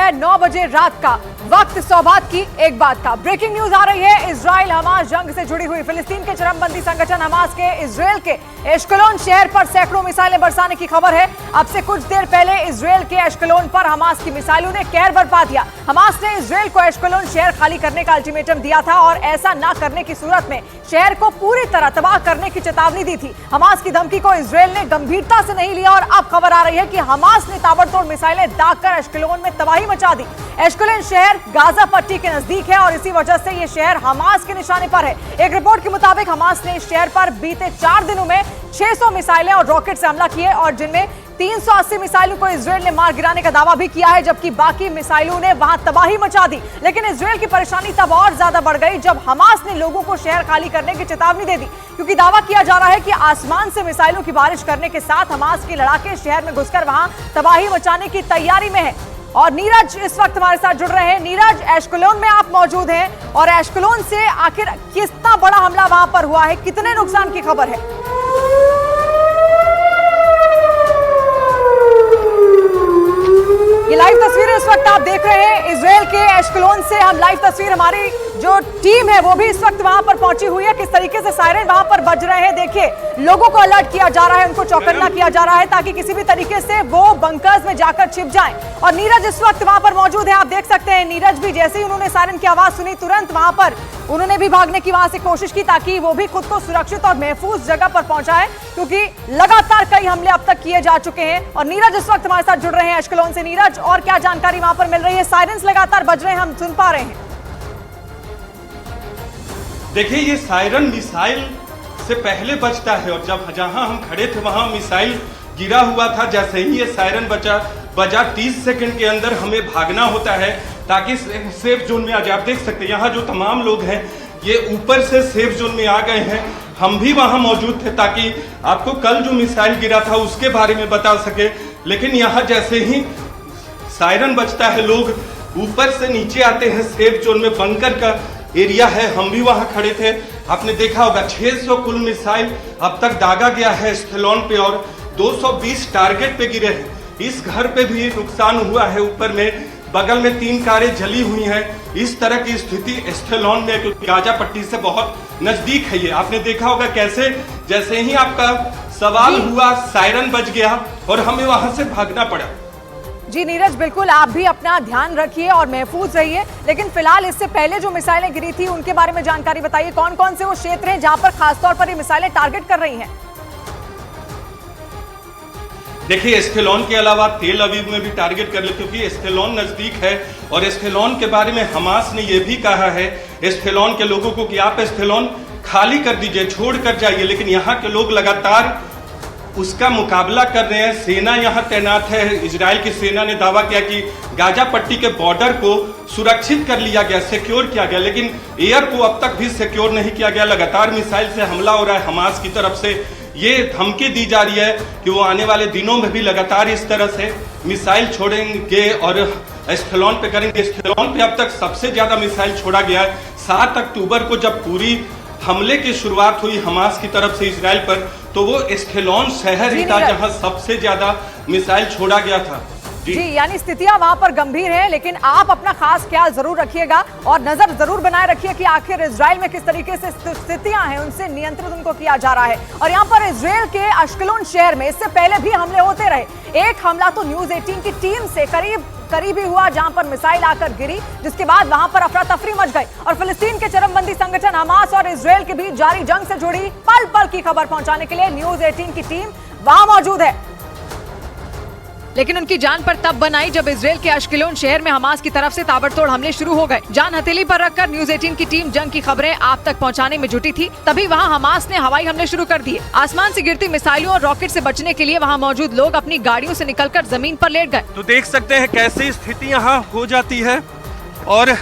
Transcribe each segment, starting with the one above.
है 9 बजे रात का वक्त। सौभाग्य की एक बात का ब्रेकिंग न्यूज आ रही है। इजराइल हमास जंग से जुड़ी हुई फिलिस्तीन के चरमबंदी संगठन हमास के इजराइल के एश्कलोन शहर पर सैकड़ों मिसाइलें बरसाने की खबर है। अब से कुछ देर पहले इजराइल के एश्कलोन पर हमास की मिसाइलों ने कहर बरपा दिया। हमास ने इजराइल को एश्कलोन शहर खाली करने का अल्टीमेटम दिया था और ऐसा न करने की सूरत में शहर को पूरी तरह तबाह करने की चेतावनी दी थी। हमास की धमकी को इजराइल ने गंभीरता से नहीं लिया और अब खबर आ रही है कि हमास ने ताबड़तोड़ मिसाइलें दागकर एश्कलोन में तबाही मचा दी। एश्कलोन शहर गाजा पट्टी के नजदीक है और इसी वजह से यह शहर हमास के निशाने पर है। एक रिपोर्ट के मुताबिक हमास ने इस शहर पर बीते 4 दिनों में 600 मिसाइलें और रॉकेट से हमला किए और जिनमें 380 मिसाइलों को इजराइल ने मार गिराने का दावा भी किया है, जबकि बाकी मिसाइलों ने वहां तबाही मचा दी। लेकिन इजराइल की परेशानी तब और ज्यादा बढ़ गई जब हमास ने लोगों को शहर खाली करने की चेतावनी दे दी, क्योंकि दावा किया जा रहा है कि आसमान से मिसाइलों की बारिश करने के साथ हमास के लड़ाके शहर में घुसकर वहां तबाही मचाने की तैयारी में है। और नीरज इस वक्त हमारे साथ जुड़ रहे हैं। नीरज, एश्कलोन में आप मौजूद हैं और एश्कलोन से आखिर कितना बड़ा हमला वहां पर हुआ है, कितने नुकसान की खबर है? ये लाइव तस्वीरें इस वक्त आप देख रहे हैं इजराइल के एश्कलोन से। हम लाइव तस्वीर, हमारी जो टीम है वो भी इस वक्त वहां पर पहुंची हुई है। किस तरीके से सायरन वहां पर बज रहे हैं, देखिए लोगों को अलर्ट किया जा रहा है, उनको चौकन्ना किया जा रहा है ताकि किसी भी तरीके से वो बंकर्स में जाकर छिप जाएं। और नीरज इस वक्त वहां पर मौजूद है, आप देख सकते हैं। नीरज भी जैसे ही उन्होंने सायरन की आवाज सुनी तुरंत वहां पर उन्होंने भी भागने की वहां से कोशिश की ताकि वो भी खुद को सुरक्षित और महफूज जगह पर पहुंचाए, क्योंकि लगातार कई हमले अब तक किए जा चुके हैं। और नीरज इस वक्त हमारे साथ जुड़ रहे हैं एश्कलोन से। नीरज, और क्या जानकारी वहां पर मिल रही है? सायरन्स लगातार बज रहे हैं, हम सुन पा रहे हैं। देखिए, ये सायरन मिसाइल से पहले बजता है और जब जहां हम खड़े थे वहां मिसाइल गिरा हुआ था। जैसे ही ये सायरन बजा 30 सेकंड के अंदर हमें भागना होता है ताकि सेफ जोन में आ जाए। आप देख सकते हैं यहाँ जो तमाम लोग हैं ये ऊपर से सेफ जोन में आ गए हैं। हम भी वहां मौजूद थे ताकि आपको कल जो मिसाइल गिरा था उसके बारे में बता सके। लेकिन यहाँ जैसे ही सायरन बजता है लोग ऊपर से नीचे आते हैं सेफ जोन में। बंकर का एरिया है, हम भी वहां खड़े थे। आपने देखा होगा 600 कुल मिसाइल अब तक दागा गया है एश्कलोन पे और 220 टारगेट पे गिरे हैं। इस घर पे भी नुकसान हुआ है, ऊपर में बगल में 3 कारें जली हुई हैं। इस तरह की स्थिति एश्कलोन में, क्योंकि गाजा पट्टी से बहुत नजदीक है ये। आपने देखा होगा कैसे जैसे ही आपका सवाल हुआ सायरन बज गया और हमें वहां से भागना पड़ा। जी नीरज, बिल्कुल आप भी अपना ध्यान रखिए और महफूज रहिए। लेकिन फिलहाल इससे पहले जो मिसाइलें गिरी थी उनके बारे में जानकारी बताइए। कौन कौन से वो क्षेत्र हैं जहां पर खासतौर पर ये मिसाइलें टारगेट कर रही हैं? देखिए, एश्कलोन के अलावा तेल अवीव में भी टारगेट कर ले, क्योंकि एश्कलोन नजदीक है। और एश्कलोन के बारे में हमास ने यह भी कहा है एश्कलोन के लोगों को कि आप एश्कलोन खाली कर दीजिए, छोड़ कर जाइए। लेकिन यहाँ के लोग लगातार उसका मुकाबला कर रहे हैं। सेना यहाँ तैनात है। इजराइल की सेना ने दावा किया कि गाजा पट्टी के बॉर्डर को सुरक्षित कर लिया गया, सिक्योर किया गया, लेकिन एयर को अब तक भी सिक्योर नहीं किया गया। लगातार मिसाइल से हमला हो रहा है। हमास की तरफ से ये धमकी दी जा रही है कि वो आने वाले दिनों में भी लगातार इस तरह से मिसाइल छोड़ेंगे और एश्कलोन पे करेंगे। एश्कलोन पे अब तक सबसे ज्यादा मिसाइल छोड़ा गया है। 7 अक्टूबर को जब पूरी हमले की शुरुआत हुई हमास की तरफ से इजराइल पर, तो वो एश्कलोन शहर ही था जहां सबसे ज्यादा मिसाइल छोड़ा गया था। जी, यानी स्थितियां वहां पर गंभीर हैं, लेकिन आप अपना खास ख्याल जरूर रखिएगा और नजर जरूर बनाए रखिए कि आखिर इजराइल में किस तरीके से स्थितियां हैं, उनसे नियंत्रित उनको किया जा रहा है। और यहाँ पर इजराइल के एश्कलोन शहर में इससे पहले भी हमले होते रहे। एक हमला तो न्यूज 18 की टीम से करीब ही हुआ जहां पर मिसाइल आकर गिरी, जिसके बाद वहां पर अफरा तफरी मच गई और फिलिस्तीन के चरमबंदी संगठन हमास और इजराइल के बीच जारी जंग से जुड़ी पल पल की खबर पहुंचाने के लिए न्यूज 18 की टीम वहां मौजूद है। लेकिन उनकी जान पर तब बनाई जब इजराइल के एश्कलोन शहर में हमास की तरफ से ताबड़तोड़ हमले शुरू हो गए। जान हथेली पर रखकर न्यूज 18 की टीम जंग की खबरें आप तक पहुंचाने में जुटी थी। तभी वहां हमास ने हवाई हमले शुरू कर दिए। आसमान से गिरती मिसाइलों और रॉकेट से बचने के लिए वहां मौजूद लोग अपनी गाड़ियों से निकलकर जमीन पर लेट गए। तो देख सकते हैं कैसी स्थिति यहाँ हो जाती है और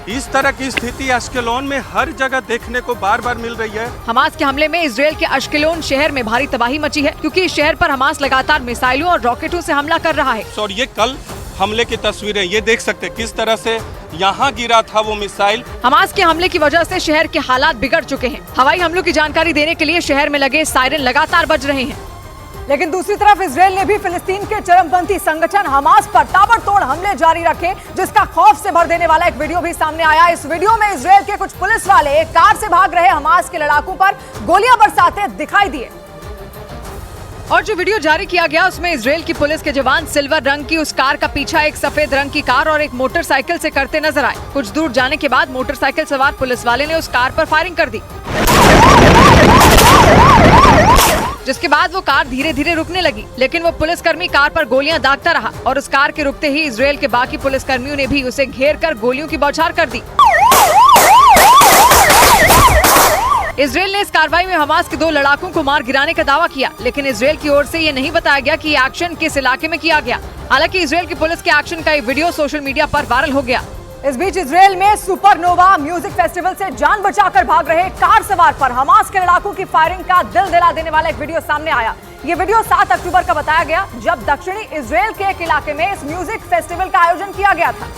इस तरह की स्थिति एश्कलोन में हर जगह देखने को बार बार मिल रही है। हमास के हमले में इजराइल के एश्कलोन शहर में भारी तबाही मची है, क्योंकि इस शहर पर हमास लगातार मिसाइलों और रॉकेटों से हमला कर रहा है। और ये कल हमले की तस्वीरें ये देख सकते हैं किस तरह से यहाँ गिरा था वो मिसाइल। हमास के हमले की वजह से शहर के हालात बिगड़ चुके हैं। हवाई हमलों की जानकारी देने के लिए शहर में लगे सायरन लगातार बज रहे हैं। लेकिन दूसरी तरफ इजराइल ने भी फिलिस्तीन के चरमपंथी संगठन हमास पर ताबड़तोड़ हमले जारी रखे, जिसका खौफ से भर देने वाला एक वीडियो भी सामने आया। इस वीडियो में इजराइल के कुछ पुलिस वाले एक कार से भाग रहे हमास के लड़ाकों पर गोलियां बरसाते दिखाई दिए। और जो वीडियो जारी किया गया उसमें इजराइल की पुलिस के जवान सिल्वर रंग की उस कार का पीछा एक सफेद रंग की कार और एक मोटरसाइकिल से करते नजर आए। कुछ दूर जाने के बाद मोटरसाइकिल सवार पुलिस वाले ने उस कार पर फायरिंग कर दी, जिसके बाद वो कार धीरे धीरे रुकने लगी। लेकिन वो पुलिसकर्मी कार पर गोलियां दागता रहा और उस कार के रुकते ही इजराइल के बाकी पुलिसकर्मियों ने भी उसे घेर कर गोलियों की बौछार कर दी। इजराइल ने इस कार्रवाई में हमास के 2 लड़ाकों को मार गिराने का दावा किया, लेकिन इजराइल की ओर से ये नहीं बताया गया कि ये एक्शन किस इलाके में किया गया। हालांकि इजराइल की पुलिस के एक्शन का ये वीडियो सोशल मीडिया पर वायरल हो गया। इस बीच इजराइल में सुपरनोवा म्यूजिक फेस्टिवल से जान बचाकर भाग रहे कार सवार पर हमास के लड़ाकों की फायरिंग का दिल दिला देने वाला एक वीडियो सामने आया। ये वीडियो 7 अक्टूबर का बताया गया, जब दक्षिणी इजराइल के एक इलाके में इस म्यूजिक फेस्टिवल का आयोजन किया गया था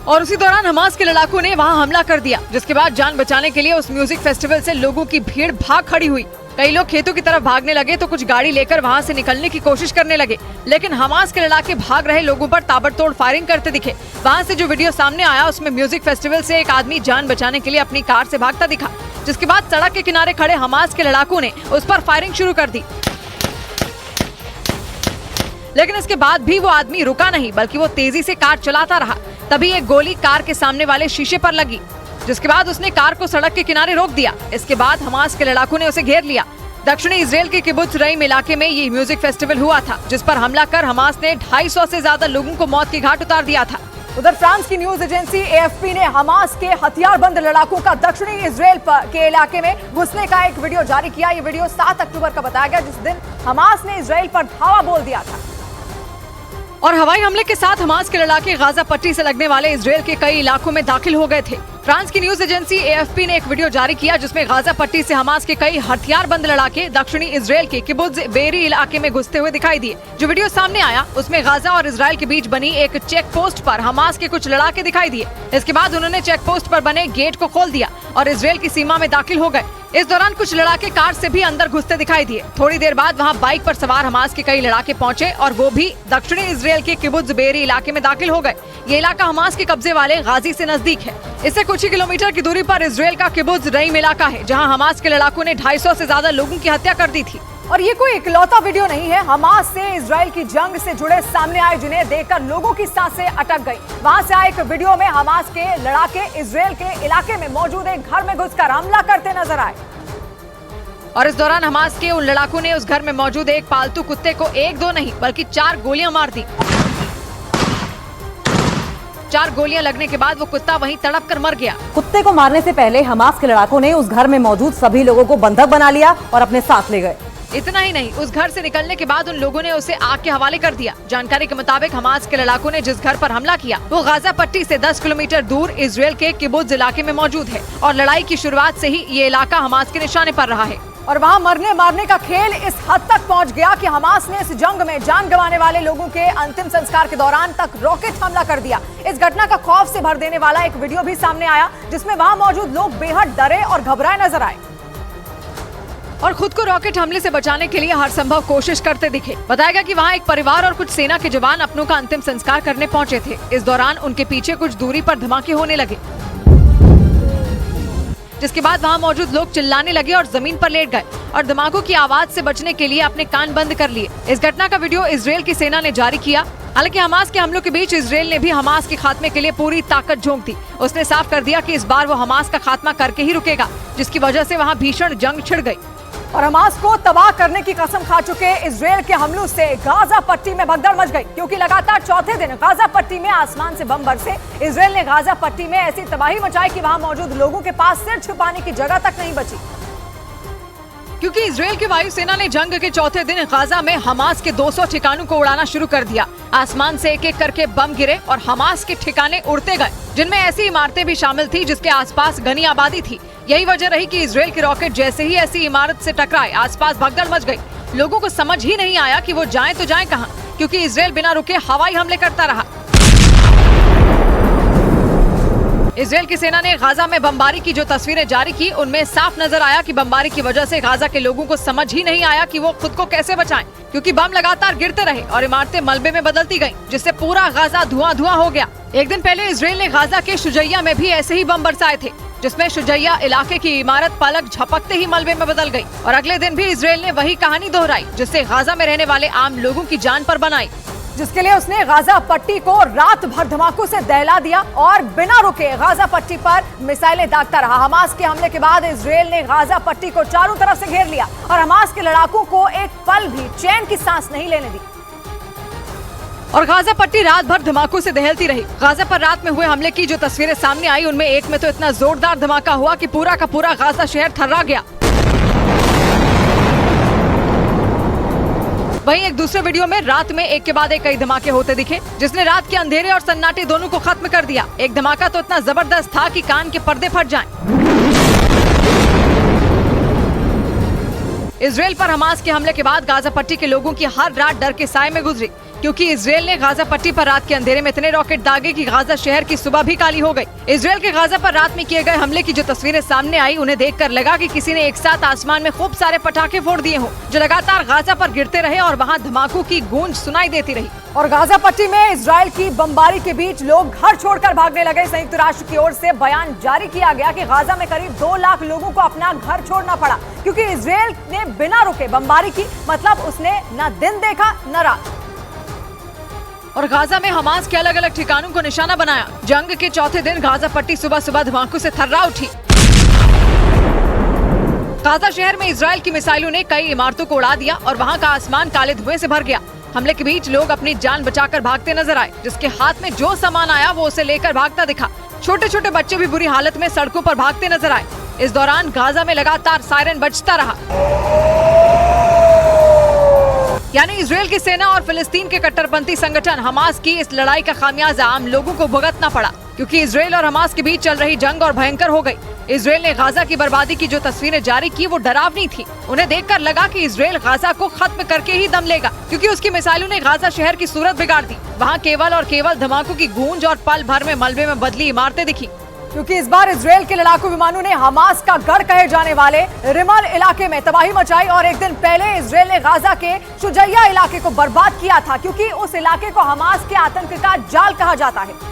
और उसी दौरान हमास के लड़ाकों ने वहां हमला कर दिया, जिसके बाद जान बचाने के लिए उस म्यूजिक फेस्टिवल से लोगों की भीड़ भाग खड़ी हुई। कई लोग खेतों की तरफ भागने लगे तो कुछ गाड़ी लेकर वहां से निकलने की कोशिश करने लगे, लेकिन हमास के लड़ाके भाग रहे लोगों पर ताबड़तोड़ फायरिंग करते दिखे। वहां से जो वीडियो सामने आया उसमें म्यूजिक फेस्टिवल से एक आदमी जान बचाने के लिए अपनी कार से भागता दिखा, जिसके बाद सड़क के किनारे खड़े हमास के लड़ाकों ने उस पर फायरिंग शुरू कर दी। लेकिन इसके बाद भी वो आदमी रुका नहीं, बल्कि वो तेजी से कार चलाता रहा। तभी एक गोली कार के सामने वाले शीशे पर लगी, जिसके बाद उसने कार को सड़क के किनारे रोक दिया। इसके बाद हमास के लड़ाकों ने उसे घेर लिया। दक्षिणी इजराइल के किबुत्ज रईम इलाके में ये म्यूजिक फेस्टिवल हुआ था, जिस पर हमला कर हमास ने 250 से ज्यादा लोगों को मौत के घाट उतार दिया था। उधर फ्रांस की न्यूज एजेंसी एएफपी ने हमास के हथियारबंद लड़ाकों का दक्षिणी इजराइल के इलाके में घुसने का एक वीडियो जारी किया। ये वीडियो 7 अक्टूबर का बताया गया, जिस दिन हमास ने इजराइल पर धावा बोल दिया था और हवाई हमले के साथ हमास के लड़ाके गाजा पट्टी से लगने वाले इजराइल के कई इलाकों में दाखिल हो गए थे। फ्रांस की न्यूज एजेंसी एएफपी ने एक वीडियो जारी किया, जिसमें गाजा पट्टी से हमास के कई हथियारबंद लड़ाके दक्षिणी इजराइल के किबुत्ज बेरी इलाके में घुसते हुए दिखाई दिए। जो वीडियो सामने आया उसमें गाजा और इजराइल के बीच बनी एक चेक पोस्ट पर हमास के कुछ लड़ाके दिखाई दिए। इसके बाद उन्होंने चेक पोस्ट पर बने गेट को खोल दिया और इजराइल की सीमा में दाखिल हो गए। इस दौरान कुछ लड़ाके कार से भी अंदर घुसते दिखाई दिए। थोड़ी देर बाद वहां बाइक पर सवार हमास के कई लड़ाके पहुंचे और वो भी दक्षिणी इजराइल के किबुत्ज बेरी इलाके में दाखिल हो गए। ये इलाका हमास के कब्जे वाले गाजी से नजदीक है। इससे कुछ ही किलोमीटर की दूरी पर इजराइल का किबुत्ज रईम इलाका है, जहां हमास के लड़ाकों ने 250 से ज्यादा लोगों की हत्या कर दी थी। और ये कोई इकलौता वीडियो नहीं है। हमास से इजराइल की जंग से जुड़े सामने आए, जिन्हें देखकर लोगों की सांसें अटक गई। वहां से आए एक वीडियो में हमास के लड़ाके इजराइल के इलाके में मौजूद एक घर में घुसकर हमला करते नजर आए और इस दौरान हमास के उन लड़ाकों ने उस घर में मौजूद एक पालतू कुत्ते को 1-2 नहीं बल्कि 4 गोलियां मार दी। 4 गोलियां लगने के बाद वो कुत्ता वहीं तड़प कर मर गया। कुत्ते को मारने से पहले हमास के लड़ाकों ने उस घर में मौजूद सभी लोगों को बंधक बना लिया और अपने साथ ले गए। इतना ही नहीं, उस घर से निकलने के बाद उन लोगों ने उसे आग के हवाले कर दिया। जानकारी के मुताबिक हमास के लड़ाकों ने जिस घर पर हमला किया वो गाजा पट्टी से 10 किलोमीटर दूर इजराइल के किबुत्ज इलाके में मौजूद है और लड़ाई की शुरुआत से ही ये इलाका हमास के निशाने पर रहा है। और वहां मरने मारने का खेल इस हद तक पहुंच गया कि हमास ने इस जंग में जान गंवाने वाले लोगों के अंतिम संस्कार के दौरान तक रॉकेट हमला कर दिया। इस घटना का खौफ से भर देने वाला एक वीडियो भी सामने आया, जिसमें वहां मौजूद लोग बेहद डरे और घबराए नजर आए और खुद को रॉकेट हमले से बचाने के लिए हर संभव कोशिश करते दिखे। बताया गया कि वहां एक परिवार और कुछ सेना के जवान अपनों का अंतिम संस्कार करने पहुंचे थे। इस दौरान उनके पीछे कुछ दूरी पर धमाके होने लगे, जिसके बाद वहां मौजूद लोग चिल्लाने लगे और जमीन पर लेट गए और धमाकों की आवाज से बचने के लिए अपने कान बंद कर लिए। इस घटना का वीडियो इजराइल की सेना ने जारी किया। हालांकि हमास के हमलों के बीच इजराइल ने भी हमास के खात्मे के लिए पूरी ताकत झोंक दी। उसने साफ कर दिया कि इस बार वो हमास का खात्मा करके ही रुकेगा, जिसकी वजह से वहां भीषण जंग छिड़ गई और हमास को तबाह करने की कसम खा चुके इजराइल के हमलों से गाजा पट्टी में भगदड़ मच गई, क्योंकि लगातार चौथे दिन गाजा पट्टी में आसमान से बम बरसे। इजराइल ने गाजा पट्टी में ऐसी तबाही मचाई कि वहां मौजूद लोगों के पास सिर छुपाने की जगह तक नहीं बची, क्योंकि इजराइल की वायुसेना ने जंग के चौथे दिन गाजा में हमास के 200 ठिकानों को उड़ाना शुरू कर दिया। आसमान से एक एक करके बम गिरे और हमास के ठिकाने उड़ते गए, जिनमें ऐसी इमारतें भी शामिल थी जिसके आसपास घनी आबादी थी। यही वजह रही कि इजराइल के रॉकेट जैसे ही ऐसी इमारत से टकराए, आसपास भगदड़ मच गई। लोगों को समझ ही नहीं आया कि वो जाएं तो जाएं कहां, क्योंकि इजराइल बिना रुके हवाई हमले करता रहा। इजराइल की सेना ने गाजा में बमबारी की जो तस्वीरें जारी की, उनमें साफ नजर आया कि बमबारी की वजह से गाजा के लोगों को समझ ही नहीं आया कि वो खुद को कैसे बचाएं, क्योंकि बम लगातार गिरते रहे और इमारतें मलबे में बदलती गईं, जिससे पूरा गाजा धुआं हो गया। एक दिन पहले इजराइल ने गाजा के शुजैया में भी ऐसे ही बम बरसाए थे, जिसमें शुजैया इलाके की इमारत पलक झपकते ही मलबे में बदल गई। और अगले दिन भी इजराइल ने वही कहानी दोहराई, जिससे गाजा में रहने वाले आम लोगों की जान पर बनाई, जिसके लिए उसने गाजा पट्टी को रात भर धमाकों से दहला दिया और बिना रुके गाजा पट्टी पर मिसाइलें दागता रहा। हमास के हमले के बाद इजराइल ने गाजा पट्टी को चारों तरफ से घेर लिया और हमास के लड़ाकों को एक पल भी चैन की सांस नहीं लेने दी और गाजा पट्टी रात भर धमाकों से दहलती रही। गाजा पर रात में हुए हमले की जो तस्वीरें सामने आई, उनमें एक में तो इतना जोरदार धमाका हुआ कि पूरा का पूरा गाजा शहर थर्रा गया। वहीं एक दूसरे वीडियो में रात में एक के बाद एक कई धमाके होते दिखे, जिसने रात के अंधेरे और सन्नाटे दोनों को खत्म कर दिया। एक धमाका तो इतना जबरदस्त था कि कान के पर्दे फट जाएं। इजराइल पर हमास के हमले के बाद गाजा पट्टी के लोगों की हर रात डर के साए में गुजरी, क्योंकि इजराइल ने गाजा पट्टी पर रात के अंधेरे में इतने रॉकेट दागे कि गाजा शहर की सुबह भी काली हो गई। इजराइल के गाजा पर रात में किए गए हमले की जो तस्वीरें सामने आई, उन्हें देखकर लगा कि किसी ने एक साथ आसमान में खूब सारे पटाखे फोड़ दिए हों, जो लगातार गाजा पर गिरते रहे और वहां धमाकों की गूंज सुनाई देती रही। और गाजा पट्टी में इजराइल की बमबारी के बीच लोग घर छोड़कर भागने लगे। संयुक्त राष्ट्र की ओर से बयान जारी किया गया कि गाजा में करीब 2 लाख लोगों को अपना घर छोड़ना पड़ा, क्योंकि इजराइल ने बिना रुके बमबारी की, मतलब उसने न दिन देखा न रात। और गाजा में हमास के अलग अलग ठिकानों को निशाना बनाया। जंग के चौथे दिन गाजा पट्टी सुबह सुबह धमाकों से थर्रा उठी। गाजा शहर में इजराइल की मिसाइलों ने कई इमारतों को उड़ा दिया और वहां का आसमान काले धुएं से भर गया। हमले के बीच लोग अपनी जान बचाकर भागते नजर आए। जिसके हाथ में जो सामान आया वो उसे लेकर भागता दिखा। छोटे छोटे बच्चे भी बुरी हालत में सड़कों पर भागते नजर आए। इस दौरान गाजा में लगातार सायरन बजता रहा, यानी इजराइल की सेना और फिलिस्तीन के कट्टरपंथी संगठन हमास की इस लड़ाई का खामियाजा आम लोगों को भुगतना पड़ा, क्योंकि इजराइल और हमास के बीच चल रही जंग और भयंकर हो गई। इजराइल ने गाजा की बर्बादी की जो तस्वीरें जारी की वो डरावनी थी। उन्हें देखकर लगा कि इजराइल गाजा को खत्म करके ही दम लेगा, क्योंकि उसकी मिसाइलों ने गाजा शहर की सूरत बिगाड़ दी। वहाँ केवल और केवल धमाकों की गूंज और पल भर में मलबे में बदली इमारतें दिखी, क्योंकि इस बार इजराइल के लड़ाकू विमानों ने हमास का गढ़ कहे जाने वाले रिमल इलाके में तबाही मचाई। और एक दिन पहले इजराइल ने गाजा के शुजैया इलाके को बर्बाद किया था, क्योंकि उस इलाके को हमास के आतंक का जाल कहा जाता है।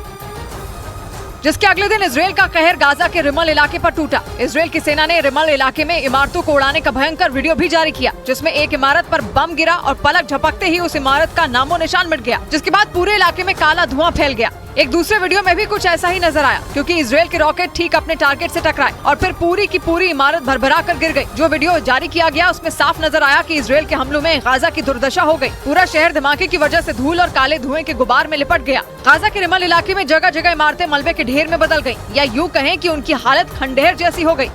जिसके अगले दिन इजराइल का कहर गाजा के रिमल इलाके पर टूटा। इजराइल की सेना ने रिमल इलाके में इमारतों को उड़ाने का भयंकर वीडियो भी जारी किया, जिसमें एक इमारत पर बम गिरा और पलक झपकते ही उस इमारत का नामो निशान मिट गया, जिसके बाद पूरे इलाके में काला धुआं फैल गया। एक दूसरे वीडियो में भी कुछ ऐसा ही नजर आया, क्योंकि इजराइल के रॉकेट ठीक अपने टारगेट से टकराए और फिर पूरी की पूरी इमारत भरभरा कर गिर गई। जो वीडियो जारी किया गया उसमें साफ नजर आया कि इजराइल के हमलों में गाजा की दुर्दशा हो गई। पूरा शहर धमाके की वजह से धूल और काले धुएं के गुबार में लिपट गया। गाजा के रिमल इलाके में जगह जगह इमारतें मलबे के ढेर में बदल गयी, या यूँ कहें कि उनकी हालत खंडहर जैसी हो गयी,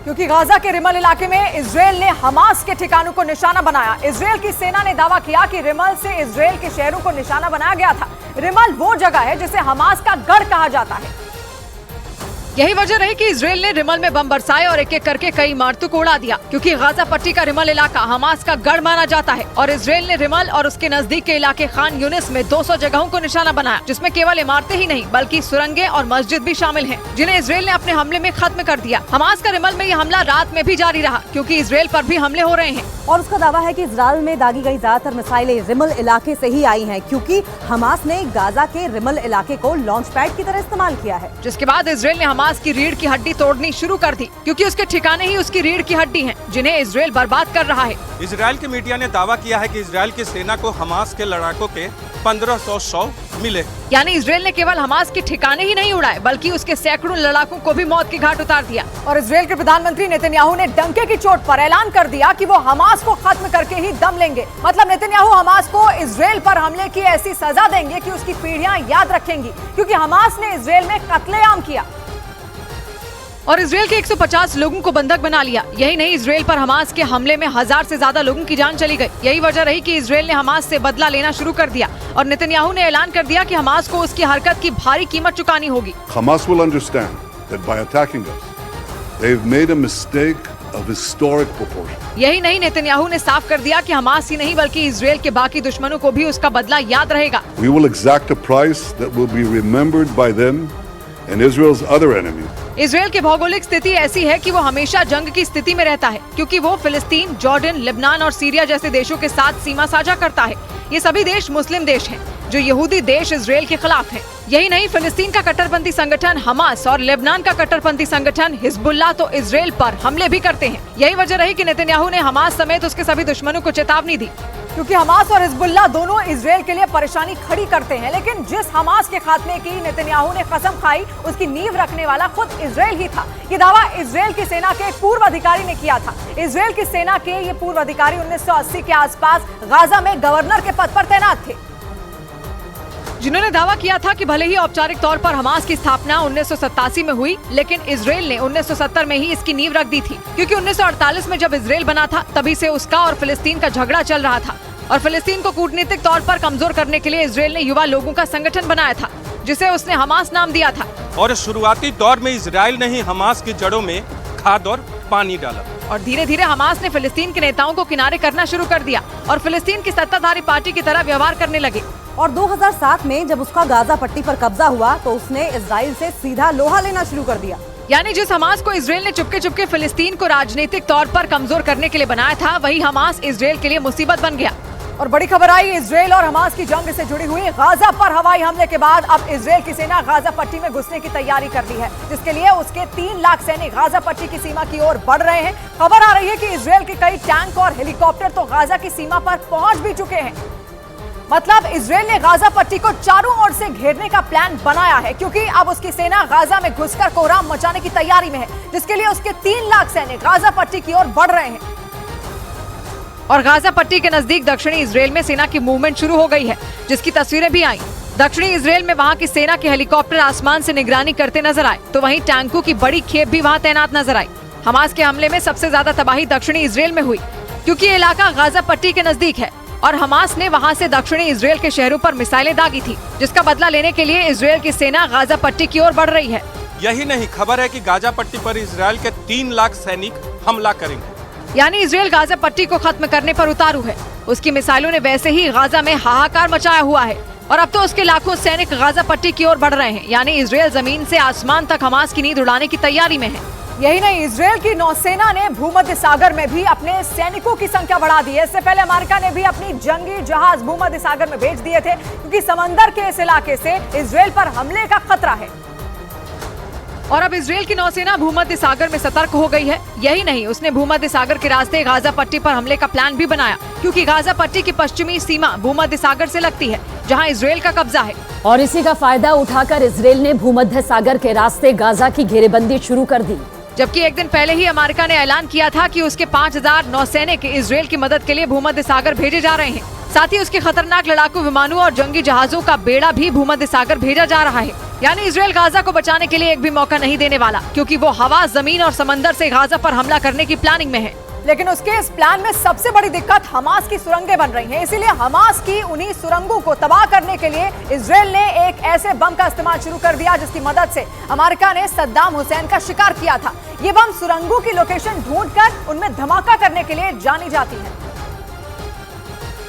क्योंकि गाजा के रिमल इलाके में इजराइल ने हमास के ठिकानों को निशाना बनाया। इजराइल की सेना ने दावा किया कि रिमल से इजराइल के शहरों को निशाना बनाया गया था। रिमल वो जगह है जिसे हमास का गढ़ कहा जाता है। यही वजह रही कि इजराइल ने रिमल में बम बरसाए और एक एक करके कई इमारतों को उड़ा दिया, क्योंकि गाजा पट्टी का रिमल इलाका हमास का गढ़ माना जाता है। और इजराइल ने रिमल और उसके नजदीक के इलाके खान यूनिस में 200 जगहों को निशाना बनाया, जिसमें केवल इमारतें ही नहीं बल्कि सुरंगें और मस्जिद भी शामिल हैं, जिन्हें इजराइल ने अपने हमले में खत्म कर दिया। हमास का रिमल में ये हमला रात में भी जारी रहा, क्योंकि इजराइल पर भी हमले हो रहे हैं। और उसका दावा है कि इजराइल में दागी गई ज्यादातर मिसाइलें रिमल इलाके से ही आई हैं, क्योंकि हमास ने गाजा के रिमल इलाके को लॉन्च पैड की तरह इस्तेमाल किया है। जिसके बाद इजराइल ने हमास की रीढ़ की हड्डी तोड़नी शुरू कर दी, क्योंकि उसके ठिकाने ही उसकी रीढ़ की हड्डी हैं, जिन्हें इजराइल बर्बाद कर रहा है। इजराइल के मीडिया ने दावा किया है कि इजराइल की सेना को हमास के लड़ाकों के 1500 शव मिले, यानी इजराइल ने केवल हमास के ठिकाने ही नहीं उड़ाए बल्कि उसके सैकड़ों लड़ाकों को भी मौत के घाट उतार दिया। और इजराइल के प्रधानमंत्री नेतन्याहू ने डंके की चोट पर ऐलान कर दिया कि वो हमास को खत्म करके ही दम लेंगे। मतलब नेतन्याहू हमास को इजराइल पर हमले की ऐसी सजा देंगे कि उसकी पीढ़ियां याद रखेंगी, क्योंकि हमास ने इजराइल में कत्लेआम किया और इजराइल के 150 लोगों को बंधक बना लिया। यही नहीं, इजराइल पर हमास के हमले में 1000 से ज्यादा लोगों की जान चली गई। यही वजह रही कि इजराइल ने हमास से बदला लेना शुरू कर दिया और नेतन्याहू ने ऐलान कर दिया कि हमास को उसकी हरकत की भारी कीमत चुकानी होगी। Hamas will understand that by attacking us, they've made a mistake of historic proportion. यही नहीं, नेतन्याहू ने साफ कर दिया कि हमास ही नहीं बल्कि इजराइल के बाकी दुश्मनों को भी उसका बदला याद रहेगा। We will exact a price that will be remembered by them and Israel's other enemies. Israel की भौगोलिक स्थिति ऐसी है कि वो हमेशा जंग की स्थिति में रहता है, क्योंकि वो फिलिस्तीन, जॉर्डन, लेबनान और सीरिया जैसे देशों के साथ सीमा साझा करता है। ये सभी देश मुस्लिम देश हैं, जो यहूदी देश इसराइल के खिलाफ हैं। यही नहीं, फिलिस्तीन का कट्टरपंथी संगठन हमास और लेबनान का कट्टरपंथी संगठन हिजबुल्लाह तो इसराइल पर हमले भी करते हैं। यही वजह रही कि नेतन्याहू ने हमास समेत उसके सभी दुश्मनों को चेतावनी दी, क्योंकि हमास और हिजबुल्लाह दोनों इसराइल के लिए परेशानी खड़ी करते हैं। लेकिन जिस हमास के खात्मे की नेतन्याहू ने कसम खाई, उसकी नींव रखने वाला खुद इसराइल ही था। ये दावा इसराइल की सेना के एक पूर्व अधिकारी ने किया था। इसराइल की सेना के ये पूर्व अधिकारी 1980 के आसपास गाजा में गवर्नर के पद पर तैनात थे, जिन्होंने दावा किया था कि भले ही औपचारिक तौर पर हमास की स्थापना 1987 में हुई, लेकिन इसराइल ने 1970 में ही इसकी नींव रख दी थी, क्योंकि 1948 में जब इसराइल बना था तभी से उसका और फिलिस्तीन का झगड़ा चल रहा था और फिलिस्तीन को कूटनीतिक तौर पर कमजोर करने के लिए इसराइल ने युवा लोगों का संगठन बनाया था, जिसे उसने हमास नाम दिया था। और शुरुआती दौर में इसराइल ने ही हमास की जड़ों में खाद और पानी डाला और धीरे धीरे हमास ने फिलिस्तीन के नेताओं को किनारे करना शुरू कर दिया और फिलिस्तीन की सत्ताधारी पार्टी की तरह व्यवहार करने लगे। और 2007 में जब उसका गाजा पट्टी पर कब्जा हुआ तो उसने इजराइल से सीधा लोहा लेना शुरू कर दिया। यानी जिस हमास को इसराइल ने चुपके चुपके फिलिस्तीन को राजनीतिक तौर पर कमजोर करने के लिए बनाया था, वही हमास इसराइल के लिए मुसीबत बन गया। और बड़ी खबर आई, इसराइल और हमास की जंग से जुड़ी हुई गाजा पर हवाई हमले के बाद अब इसराइल की सेना गाजा पट्टी में घुसने की तैयारी कर ली है, जिसके लिए उसके 3 लाख सैनिक गाजा पट्टी की सीमा की ओर बढ़ रहे हैं। खबर आ रही है कि इसराइल के कई टैंक और हेलीकॉप्टर तो गाजा की सीमा पर पहुंच भी चुके हैं। मतलब इसराइल ने गाजा पट्टी को चारों ओर से घेरने का प्लान बनाया है, क्योंकि अब उसकी सेना गाजा में घुसकर कोहराम मचाने की तैयारी में है, जिसके लिए उसके 3 लाख सैनिक गाजा पट्टी की ओर बढ़ रहे हैं। और गाजा पट्टी के नजदीक दक्षिणी इसराइल में सेना की मूवमेंट शुरू हो गई है, जिसकी तस्वीरें भी आई। दक्षिणी इसराइल में वहां की सेना के हेलीकॉप्टर आसमान से निगरानी करते नजर आए, तो वहीं टैंकों की बड़ी खेप भी वहां तैनात नजर आई। हमास के हमले में सबसे ज्यादा तबाही दक्षिणी इसराइल में हुई, क्योंकि ये इलाका गाजा पट्टी के नजदीक है और हमास ने वहां से दक्षिणी इसराइल के शहरों पर मिसाइलें दागी थी, जिसका बदला लेने के लिए इसराइल की सेना गाजा पट्टी की ओर बढ़ रही है। यही नहीं, खबर है कि गाजा पट्टी पर इसराइल के 3 लाख सैनिक हमला करेंगे। यानी इसराइल गाजा पट्टी को खत्म करने पर उतारू है। उसकी मिसाइलों ने वैसे ही गाजा में हाहाकार मचाया हुआ है और अब तो उसके लाखों सैनिक गाजा पट्टी की ओर बढ़ रहे हैं। यानी इसराइल जमीन से आसमान तक हमास की नींद उड़ाने की तैयारी में है। यही नहीं, इसराइल की नौसेना ने भूमध्य सागर में भी अपने सैनिकों की संख्या बढ़ा दी है। इससे पहले अमेरिका ने भी अपनी जंगी जहाज भूमध्य सागर में भेज दिए थे, क्योंकि समंदर के इस इलाके से इसराइल पर हमले का खतरा है। और अब इसराइल की नौसेना भूमध्य सागर में सतर्क हो गई है। यही नहीं, उसने भूमध्य सागर के रास्ते गाजा पट्टी पर हमले का प्लान भी बनाया, क्योंकि गाजा पट्टी की पश्चिमी सीमा भूमध्य सागर से लगती है, जहां इसराइल का कब्जा है। और इसी का फायदा उठाकर इसराइल ने भूमध्य सागर के रास्ते गाजा की घेरेबंदी शुरू कर दी। जबकि एक दिन पहले ही अमेरिका ने ऐलान किया था कि उसके 5000 नौसैनिक इसराइल की मदद के लिए भूमध्य सागर भेजे जा रहे हैं। साथ ही उसके खतरनाक लड़ाकू विमानों और जंगी जहाजों का बेड़ा भी भूमध्य सागर भेजा जा रहा है। यानी इसराइल गाजा को बचाने के लिए एक भी मौका नहीं देने वाला, क्योंकि वो हवा, जमीन और समंदर से गाजा पर हमला करने की प्लानिंग में है। लेकिन उसके इस प्लान में सबसे बड़ी दिक्कत हमास की सुरंगें बन रही हैं। इसीलिए हमास की उन्हीं सुरंगों को तबाह करने के लिए इसराइल ने एक ऐसे बम का इस्तेमाल शुरू कर दिया, जिसकी मदद से अमेरिका ने सद्दाम हुसैन का शिकार किया था। ये बम सुरंगों की लोकेशन ढूंढकर उनमें धमाका करने के लिए जानी जाती है।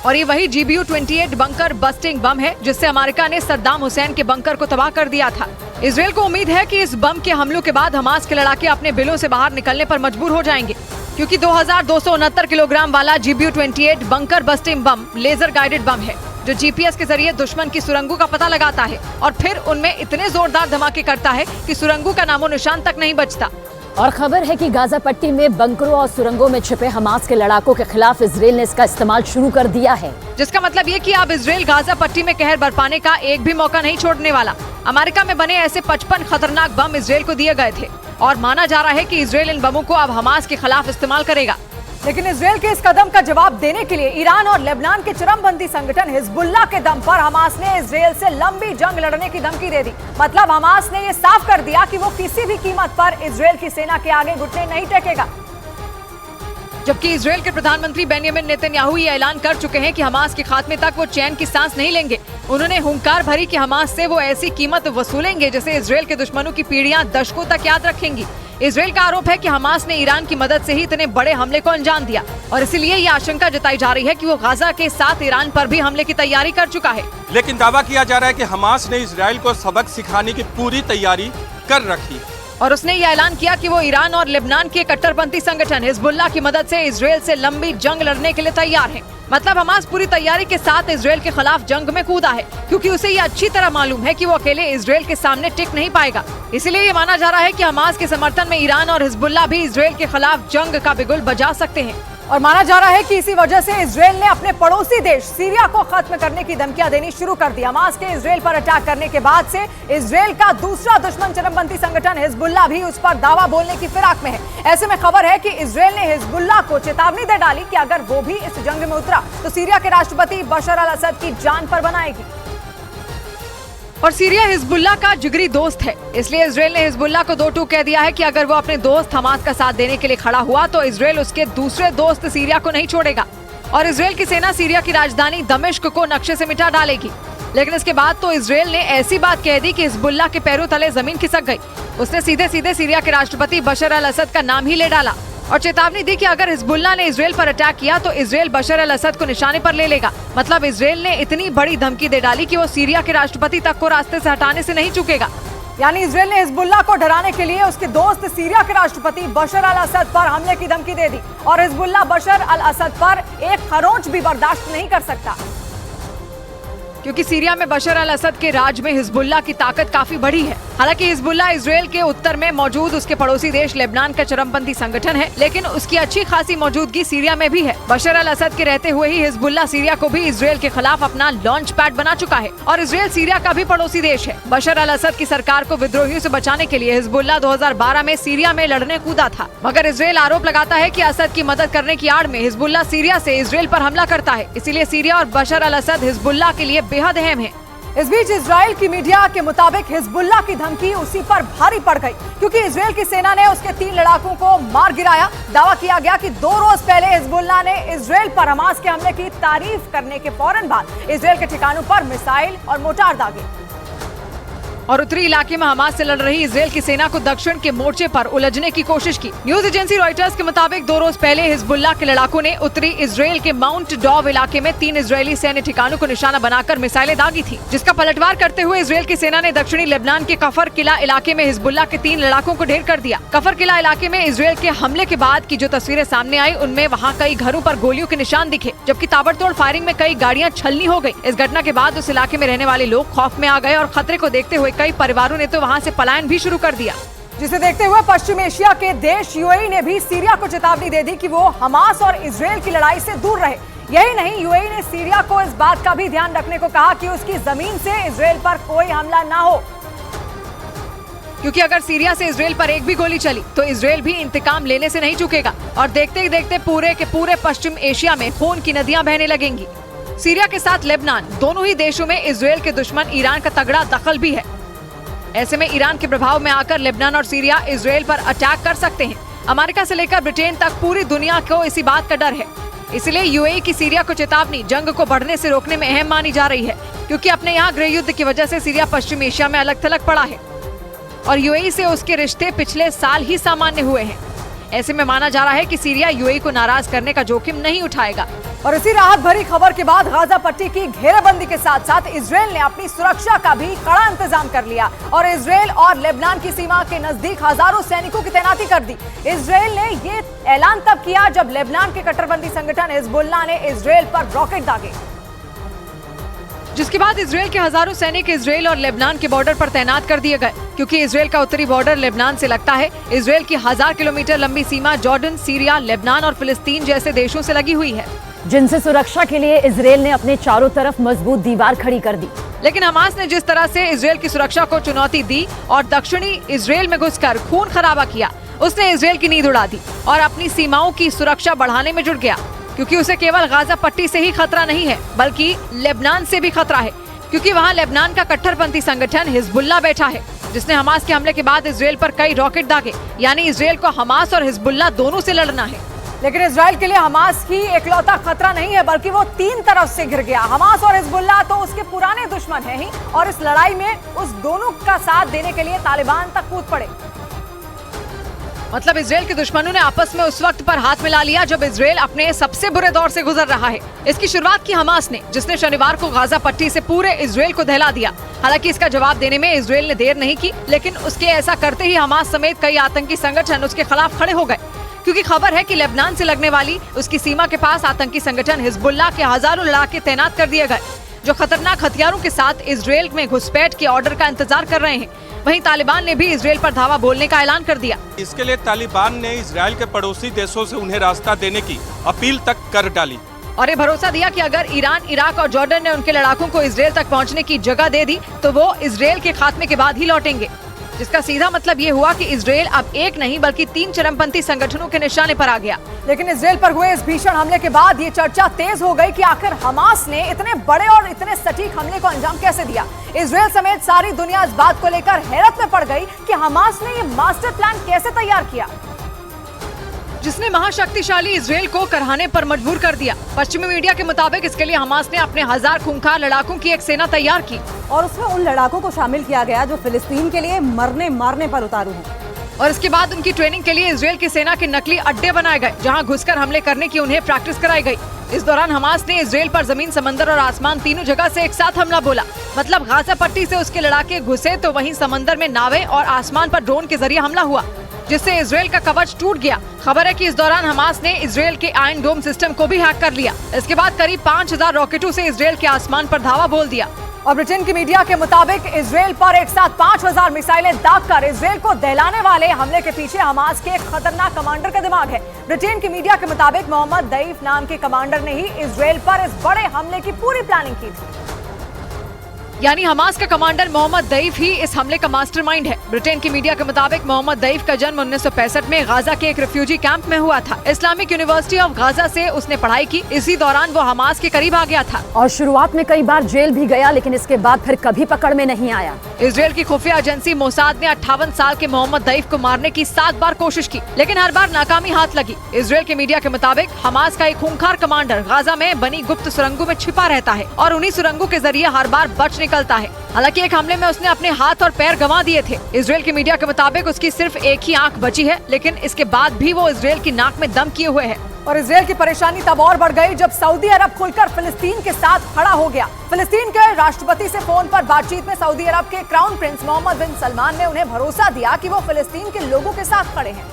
और ये वही GBU-28 बंकर बस्टिंग बम है, जिससे अमेरिका ने सद्दाम हुसैन के बंकर को तबाह कर दिया था। इसराइल को उम्मीद है कि इस बम के हमलों के बाद हमास के लड़ाके अपने बिलों से बाहर निकलने पर मजबूर हो जाएंगे, क्योंकि 2269 किलोग्राम वाला GBU-28 बंकर बस्टिंग बम लेजर गाइडेड बम है, जो GPS के जरिए दुश्मन की सुरंगों का पता लगाता है और फिर उनमें इतने जोरदार धमाके करता है कि सुरंगों का नामो निशान तक नहीं बचता। और खबर है कि गाजा पट्टी में बंकरों और सुरंगों में छिपे हमास के लड़ाकों के खिलाफ इसराइल ने इसका इस्तेमाल शुरू कर दिया है, जिसका मतलब ये कि अब इसराइल गाजा पट्टी में कहर बरपाने का एक भी मौका नहीं छोड़ने वाला। अमेरिका में बने ऐसे 55 खतरनाक बम इसराइल को दिए गए थे और माना जा रहा है कि इसराइल इन बमों को अब हमास के खिलाफ इस्तेमाल करेगा। लेकिन इसराइल के इस कदम का जवाब देने के लिए ईरान और लेबनान के चरमपंथी संगठन हिजबुल्लाह के दम पर हमास ने इसराइल से लंबी जंग लड़ने की धमकी दे दी। मतलब हमास ने ये साफ कर दिया कि वो किसी भी कीमत पर इसराइल की सेना के आगे घुटने नहीं टेकेगा। जबकि इसराइल के प्रधानमंत्री बेंयामिन नेतन्याहू ये ऐलान कर चुके हैं कि हमास के खात्मे तक वो चैन की सांस नहीं लेंगे। उन्होंने हुंकार भरी कि हमास से वो ऐसी कीमत वसूलेंगे जिसे इसराइल के दुश्मनों की पीढ़ियां दशकों तक याद रखेंगी। इसराइल का आरोप है कि हमास ने ईरान की मदद से ही इतने बड़े हमले को अंजाम दिया और इसीलिए ये आशंका जताई जा रही है कि वो गाजा के साथ ईरान पर भी हमले की तैयारी कर चुका है। लेकिन दावा किया जा रहा है कि हमास ने इसराइल को सबक सिखाने की पूरी तैयारी कर रखी। और उसने ये ऐलान किया कि वो ईरान और लेबनान के कट्टरपंथी संगठन हिजबुल्लाह की मदद से इजराइल से लंबी जंग लड़ने के लिए तैयार है। मतलब हमास पूरी तैयारी के साथ इजराइल के खिलाफ जंग में कूदा है, क्योंकि उसे ये अच्छी तरह मालूम है कि वो अकेले इजराइल के सामने टिक नहीं पाएगा। इसलिए ये माना जा रहा है कि हमास के समर्थन में ईरान और हिजबुल्लाह भी इजराइल के खिलाफ जंग का बिगुल बजा सकते हैं। और माना जा रहा है कि इसी वजह से इजराइल ने अपने पड़ोसी देश सीरिया को खत्म करने की धमकियां देनी शुरू कर दी। हमास के इजराइल पर अटैक करने के बाद से इजराइल का दूसरा दुश्मन चरमपंथी संगठन हिजबुल्लाह भी उस पर दावा बोलने की फिराक में है। ऐसे में खबर है कि इजराइल ने हिजबुल्लाह को चेतावनी दे डाली कि अगर वो भी इस जंग में उतरा तो सीरिया के राष्ट्रपति बशर अल असद की जान पर बनाएगी। और सीरिया हिजबुल्लाह का जिगरी दोस्त है, इसलिए इजराइल ने हिजबुल्लाह को दो टूक कह दिया है कि अगर वो अपने दोस्त हमास का साथ देने के लिए खड़ा हुआ तो इजराइल उसके दूसरे दोस्त सीरिया को नहीं छोड़ेगा और इजराइल की सेना सीरिया की राजधानी दमिश्क को नक्शे से मिटा डालेगी। लेकिन इसके बाद तो इजराइल ने ऐसी बात कह दी कि हिजबुल्लाह के पैरों तले जमीन खिसक गई। उसने सीधे सीधे सीरिया के राष्ट्रपति बशर अल असद का नाम ही ले डाला और चेतावनी दी कि अगर हिजबुल्लाह ने इजराइल पर अटैक किया तो इजराइल बशर अल असद को निशाने पर ले लेगा। मतलब इजराइल ने इतनी बड़ी धमकी दे डाली कि वो सीरिया के राष्ट्रपति तक को रास्ते से हटाने से नहीं चूकेगा। यानी इजराइल ने हिजबुल्लाह को डराने के लिए उसके दोस्त सीरिया के राष्ट्रपति बशर अल असद पर हमले की धमकी दे दी और हिजबुल्लाह बशर अल असद पर एक खरोंच भी बर्दाश्त नहीं कर सकता, क्योंकि सीरिया में बशर अल असद के राज में हिजबुल्लाह की ताकत काफी बढ़ी है। हालांकि हिजबुल्लाह इजराइल के उत्तर में मौजूद उसके पड़ोसी देश लेबनान का चरमपंथी संगठन है, लेकिन उसकी अच्छी खासी मौजूदगी सीरिया में भी है। बशर अल असद के रहते हुए ही हिजबुल्लाह सीरिया को भी इजराइल के खिलाफ अपना लॉन्च पैड बना चुका है और इजराइल सीरिया का भी पड़ोसी देश है। बशर अल असद की सरकार को विद्रोहियों से बचाने के लिए हिजबुल्लाह 2012 में सीरिया में लड़ने कूदा था, मगर इजराइल आरोप लगाता है कि असद की मदद करने की आड़ में हिजबुल्लाह सीरिया से इजराइल पर हमला करता है। इसीलिए सीरिया और बशर अल असद हिजबुल्लाह के लिए बेहद अहम है। इस बीच इजराइल की मीडिया के मुताबिक हिजबुल्लाह की धमकी उसी पर भारी पड़ गई, क्योंकि इजराइल की सेना ने उसके 3 लड़ाकों को मार गिराया। दावा किया गया कि 2 रोज पहले हिजबुल्लाह ने इजराइल पर हमास के हमले की तारीफ करने के फौरन बाद इजराइल के ठिकानों पर मिसाइल और मोर्टार दागे और उत्तरी इलाके में हमास से लड़ रही इजराइल की सेना को दक्षिण के मोर्चे पर उलझने की कोशिश की। न्यूज एजेंसी रॉयटर्स के मुताबिक 2 रोज पहले हिजबुल्लाह के लड़ाकों ने उत्तरी इजराइल के माउंट डॉव इलाके में 3 इजरायली सैन्य ठिकानों को निशाना बनाकर मिसाइलें दागी थी, जिसका पलटवार करते हुए इजराइल की सेना ने दक्षिणी लेबनान के कफर किला इलाके में हिजबुल्लाह के 3 लड़ाकों को ढेर कर दिया। कफर किला इलाके में इजराइल के हमले के बाद की जो तस्वीरें सामने आई, उनमें वहाँ कई घरों पर गोलियों के निशान दिखे, जबकि ताबड़तोड़ फायरिंग में कई गाड़ियां छलनी हो गयी। इस घटना के बाद उस इलाके में रहने वाले लोग खौफ में आ गए और खतरे को देखते हुए कई परिवारों ने तो वहां से पलायन भी शुरू कर दिया, जिसे देखते हुए पश्चिम एशिया के देश यूएई ने भी सीरिया को चेतावनी दे दी कि वो हमास और इजराइल की लड़ाई से दूर रहे। यही नहीं, यूएई ने सीरिया को इस बात का भी ध्यान रखने को कहा कि उसकी जमीन से इजराइल पर कोई हमला ना हो, क्योंकि अगर सीरिया से इजराइल पर एक भी गोली चली तो इजराइल भी इंतकाम लेने से नहीं चूकेगा और देखते ही देखते पूरे के पूरे पश्चिम एशिया में खून की नदियां बहने लगेंगी। सीरिया के साथ लेबनान, दोनों ही देशों में इजराइल के दुश्मन ईरान का तगड़ा दखल भी है। ऐसे में ईरान के प्रभाव में आकर लेबनान और सीरिया इजराइल पर अटैक कर सकते हैं। अमेरिका से लेकर ब्रिटेन तक पूरी दुनिया को इसी बात का डर है। इसलिए यूएई की सीरिया को चेतावनी जंग को बढ़ने से रोकने में अहम मानी जा रही है, क्योंकि अपने यहाँ गृह युद्ध की वजह से सीरिया पश्चिम एशिया में अलग थलग पड़ा है और यूएई से उसके रिश्ते पिछले साल ही सामान्य हुए हैं। ऐसे में माना जा रहा है कि सीरिया यूएई को नाराज करने का जोखिम नहीं उठाएगा। और इसी राहत भरी खबर के बाद गाजा पट्टी की घेराबंदी के साथ साथ इजराइल ने अपनी सुरक्षा का भी कड़ा इंतजाम कर लिया और इजराइल और लेबनान की सीमा के नजदीक हजारों सैनिकों की तैनाती कर दी। इजराइल ने ये ऐलान तब किया जब लेबनान के कट्टरपंथी संगठन हिजबुल्लाह ने इजराइल पर रॉकेट दागे, जिसके बाद इजराइल के हजारों सैनिक इजराइल और लेबनान के बॉर्डर पर तैनात कर दिए गए, क्योंकि इजराइल का उत्तरी बॉर्डर लेबनान से लगता है। इजराइल की 1000 किलोमीटर लंबी सीमा जॉर्डन, सीरिया, लेबनान और फिलिस्तीन जैसे देशों से लगी हुई है, जिनसे सुरक्षा के लिए इजराइल ने अपने चारों तरफ मजबूत दीवार खड़ी कर दी। लेकिन हमास ने जिस तरह से इजराइल की सुरक्षा को चुनौती दी और दक्षिणी इजराइल में घुसकर खून खराबा किया, उसने इजराइल की नींद उड़ा दी और अपनी सीमाओं की सुरक्षा बढ़ाने में जुट गया, क्योंकि उसे केवल गाजा पट्टी से ही खतरा नहीं है बल्कि लेबनान से भी खतरा है, क्योंकि वहाँ लेबनान का कट्टरपंथी संगठन हिजबुल्लाह बैठा है, जिसने हमास के हमले के बाद इजराइल पर कई रॉकेट दागे। यानी इजराइल को हमास और हिजबुल्लाह दोनों से लड़ना है। लेकिन इजराइल के लिए हमास ही एकलौता खतरा नहीं है, बल्कि वो 3 तरफ से घिर गया। हमास और हिजबुल्लाह तो उसके पुराने दुश्मन हैं ही, और इस लड़ाई में उस दोनों का साथ देने के लिए तालिबान तक कूद पड़े। मतलब इजराइल के दुश्मनों ने आपस में उस वक्त पर हाथ मिला लिया जब इजराइल अपने सबसे बुरे दौर से गुजर रहा है। इसकी शुरुआत की हमास ने, जिसने शनिवार को गाजा पट्टी से पूरे इजराइल को दहला दिया। हालांकि इसका जवाब देने में इजराइल ने देर नहीं की, लेकिन उसके ऐसा करते ही हमास समेत कई आतंकी संगठन उसके खिलाफ खड़े हो गए, क्योंकि खबर है कि लेबनान से लगने वाली उसकी सीमा के पास आतंकी संगठन हिजबुल्लाह के हजारों लड़ाके तैनात कर दिए गए, जो खतरनाक हथियारों के साथ इजराइल में घुसपैठ के ऑर्डर का इंतजार कर रहे हैं। वहीं तालिबान ने भी इजराइल पर धावा बोलने का ऐलान कर दिया। इसके लिए तालिबान ने इजराइल के पड़ोसी देशों से उन्हें रास्ता देने की अपील तक कर डाली और ये भरोसा दिया कि अगर ईरान, इराक और जॉर्डन ने उनके लड़ाकों को इजराइल तक पहुंचने की जगह दे दी तो वो इजराइल के खात्मे के बाद ही लौटेंगे, जिसका सीधा मतलब ये हुआ कि इजराइल अब एक नहीं बल्कि 3 चरमपंथी संगठनों के निशाने पर आ गया। लेकिन इजराइल पर हुए इस भीषण हमले के बाद ये चर्चा तेज हो गई कि आखिर हमास ने इतने बड़े और इतने सटीक हमले को अंजाम कैसे दिया। इजराइल समेत सारी दुनिया इस बात को लेकर हैरत में पड़ गई कि हमास ने ये मास्टर प्लान कैसे तैयार किया, जिसने महाशक्तिशाली इजराइल को करहाने पर मजबूर कर दिया। पश्चिमी मीडिया के मुताबिक इसके लिए हमास ने अपने 1000 खूंखार लड़ाकों की एक सेना तैयार की और उसमें उन लड़ाकों को शामिल किया गया जो फिलिस्तीन के लिए मरने मारने पर उतारू हैं। और इसके बाद उनकी ट्रेनिंग के लिए इजराइल की सेना के नकली अड्डे बनाए गए, जहां घुसकर हमले करने की उन्हें प्रैक्टिस कराई गई। इस दौरान हमास ने इजराइल पर जमीन, समंदर और आसमान तीनों जगह से एक साथ हमला बोला। मतलब गाजा पट्टी से उसके लड़ाके घुसे तो वहीं समंदर में नावें और आसमान पर ड्रोन के जरिए हमला हुआ, जिससे इजराइल का कवच टूट गया। खबर है कि इस दौरान हमास ने इजराइल के आयरन डोम सिस्टम को भी हैक कर लिया। इसके बाद करीब 5000 रॉकेटों से इजराइल के आसमान पर धावा बोल दिया। और ब्रिटेन की मीडिया के मुताबिक इजराइल पर एक साथ 5000 मिसाइलें दागकर इजराइल को दहलाने वाले हमले के पीछे हमास के एक खतरनाक कमांडर का दिमाग है। ब्रिटेन की मीडिया के मुताबिक मोहम्मद दईफ नाम के कमांडर ने ही इजराइल पर इस बड़े हमले की पूरी प्लानिंग की थी। यानी हमास का कमांडर मोहम्मद दईफ ही इस हमले का मास्टरमाइंड है। ब्रिटेन की मीडिया के मुताबिक मोहम्मद दईफ का जन्म 1965 में गाजा के एक रिफ्यूजी कैंप में हुआ था। इस्लामिक यूनिवर्सिटी ऑफ गाजा से उसने पढ़ाई की। इसी दौरान वो हमास के करीब आ गया था और शुरुआत में कई बार जेल भी गया, लेकिन इसके बाद फिर कभी पकड़ में नहीं आया। इजराइल की खुफिया एजेंसी मोसाद ने 58 साल के मोहम्मद दईफ को मारने की 7 बार कोशिश की, लेकिन हर बार नाकामी हाथ लगी। इजराइल की मीडिया के मुताबिक हमास का एक खूंखार कमांडर गाजा में बनी गुप्त सुरंगों में छिपा रहता है और उन्हीं सुरंगों के जरिए हर बार बच निकलता है। हालांकि एक हमले में उसने अपने हाथ और पैर गंवा दिए थे। इजराइल की मीडिया के मुताबिक उसकी सिर्फ एक ही आंख बची है, लेकिन इसके बाद भी वो इजराइल की नाक में दम किए हुए है। और इजराइल की परेशानी तब और बढ़ गई जब सऊदी अरब खुलकर फिलिस्तीन के साथ खड़ा हो गया। फिलिस्तीन के राष्ट्रपति से फोन पर बातचीत में सऊदी अरब के क्राउन प्रिंस मोहम्मद बिन सलमान ने उन्हें भरोसा दिया कि वो फिलिस्तीन के लोगों के साथ खड़े हैं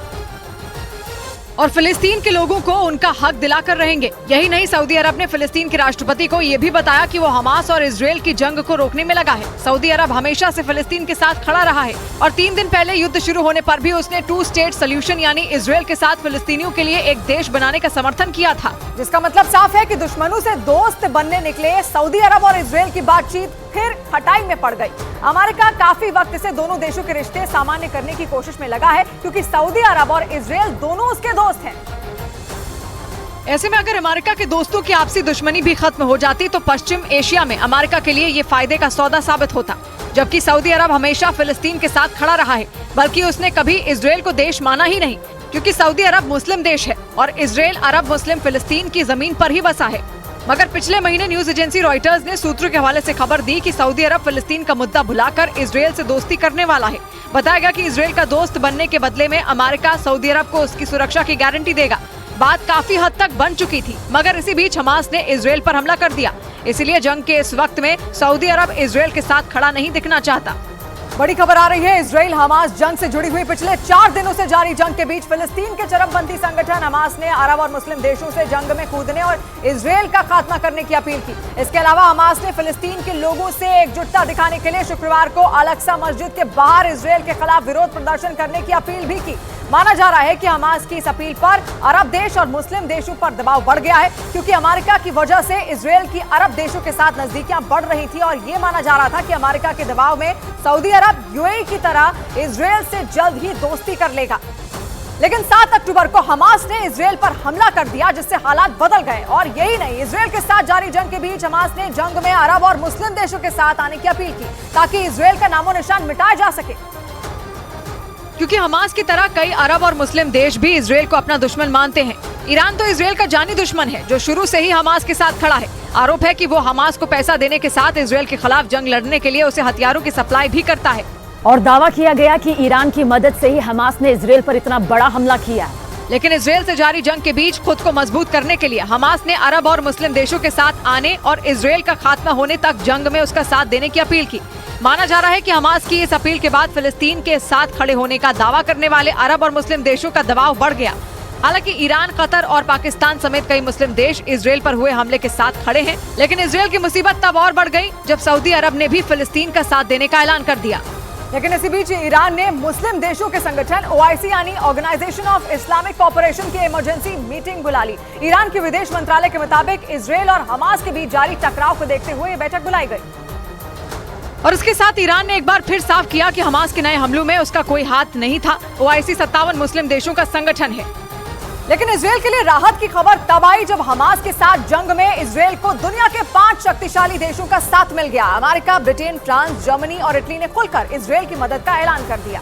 और फिलिस्तीन के लोगों को उनका हक दिलाकर रहेंगे। यही नहीं, सऊदी अरब ने फिलिस्तीन के राष्ट्रपति को ये भी बताया कि वो हमास और इजराइल की जंग को रोकने में लगा है। सऊदी अरब हमेशा से फिलिस्तीन के साथ खड़ा रहा है और 3 दिन पहले युद्ध शुरू होने पर भी उसने 2 स्टेट सोल्यूशन यानी इजराइल के साथ फिलिस्तीनियों के लिए एक देश बनाने का समर्थन किया था। जिसका मतलब साफ है कि दुश्मनों से दोस्त बनने निकले सऊदी अरब और इजराइल की बातचीत फिर खटाई में पड़ गई। अमेरिका काफी वक्त से दोनों देशों के रिश्ते सामान्य करने की कोशिश में लगा है, क्योंकि सऊदी अरब और इजराइल दोनों उसके दोस्त हैं। ऐसे में अगर अमेरिका के दोस्तों की आपसी दुश्मनी भी खत्म हो जाती तो पश्चिम एशिया में अमेरिका के लिए ये फायदे का सौदा साबित होता। जबकि सऊदी अरब हमेशा फिलिस्तीन के साथ खड़ा रहा है, बल्कि उसने कभी इजराइल को देश माना ही नहीं, क्योंकि सऊदी अरब मुस्लिम देश है और इजराइल अरब मुस्लिम फिलिस्तीन की जमीन पर ही बसा है। मगर पिछले महीने न्यूज एजेंसी रॉयटर्स ने सूत्रों के हवाले से खबर दी कि सऊदी अरब फिलिस्तीन का मुद्दा भुलाकर इजराइल से दोस्ती करने वाला है। बताया गया कि इजराइल का दोस्त बनने के बदले में अमेरिका सऊदी अरब को उसकी सुरक्षा की गारंटी देगा। बात काफी हद तक बन चुकी थी, मगर इसी बीच हमास ने इजराइल पर हमला कर दिया। इसीलिए जंग के इस वक्त में सऊदी अरब इजराइल के साथ खड़ा नहीं दिखना चाहता। बड़ी खबर आ रही है, इजराइल हमास जंग से जुड़ी हुई पिछले 4 दिनों से जारी जंग के बीच फिलिस्तीन के चरमपंथी संगठन हमास ने अरब और मुस्लिम देशों से जंग में कूदने और इजराइल का खात्मा करने की अपील की। इसके अलावा हमास ने फिलिस्तीन के लोगों से एकजुटता दिखाने के लिए शुक्रवार को अल-अक्सा मस्जिद के बाहर इजराइल के खिलाफ विरोध प्रदर्शन करने की अपील भी की। माना जा रहा है कि हमास की इस अपील पर अरब देश और मुस्लिम देशों पर दबाव बढ़ गया है, क्योंकि अमेरिका की वजह से इजराइल की अरब देशों के साथ नजदीकियां बढ़ रही थी और ये माना जा रहा था कि अमेरिका के दबाव में सऊदी अरब यूएई की तरह इजराइल से जल्द ही दोस्ती कर लेगा। लेकिन 7 अक्टूबर को हमास ने इजराइल पर हमला कर दिया, जिससे हालात बदल गए। और यही नहीं, इजराइल के साथ जारी जंग के बीच हमास ने जंग में अरब और मुस्लिम देशों के साथ आने की अपील की, ताकि इजराइल का नामो निशान मिटाया जा सके। क्योंकि हमास की तरह कई अरब और मुस्लिम देश भी इजराइल को अपना दुश्मन मानते हैं। ईरान तो इजराइल का जानी दुश्मन है, जो शुरू से ही हमास के साथ खड़ा है। आरोप है कि वो हमास को पैसा देने के साथ इजराइल के खिलाफ जंग लड़ने के लिए उसे हथियारों की सप्लाई भी करता है। और दावा किया गया कि ईरान की मदद से ही हमास ने इजरायल पर इतना बड़ा हमला किया है। लेकिन इजरायल से जारी जंग के बीच खुद को मजबूत करने के लिए हमास ने अरब और मुस्लिम देशों के साथ आने और इजरायल का खात्मा होने तक जंग में उसका साथ देने की अपील की। माना जा रहा है कि हमास की इस अपील के बाद फिलिस्तीन के साथ खड़े होने का दावा करने वाले अरब और मुस्लिम देशों का दबाव बढ़ गया। हालांकि ईरान, कतर और पाकिस्तान समेत कई मुस्लिम देश इजरायल पर हुए हमले के साथ खड़े हैं, लेकिन इजरायल की मुसीबत तब और बढ़ गई जब सऊदी अरब ने भी फिलिस्तीन का साथ देने का ऐलान कर दिया। लेकिन इसी बीच ईरान ने मुस्लिम देशों के संगठन OIC यानी ऑर्गेनाइजेशन ऑफ इस्लामिक कोऑपरेशन की इमरजेंसी मीटिंग बुला ली। ईरान के विदेश मंत्रालय के मुताबिक इजरायल और हमास के बीच जारी टकराव को देखते हुए ये बैठक बुलाई गई। और इसके साथ ईरान ने एक बार फिर साफ किया कि हमास के नए हमलों में उसका कोई हाथ नहीं था। OIC 57 मुस्लिम देशों का संगठन है। लेकिन इजरायल के लिए राहत की खबर तब आई जब हमास के साथ जंग में इजरायल को दुनिया के 5 शक्तिशाली देशों का साथ मिल गया। अमेरिका, ब्रिटेन, फ्रांस, जर्मनी और इटली ने खुलकर इजरायल की मदद का ऐलान कर दिया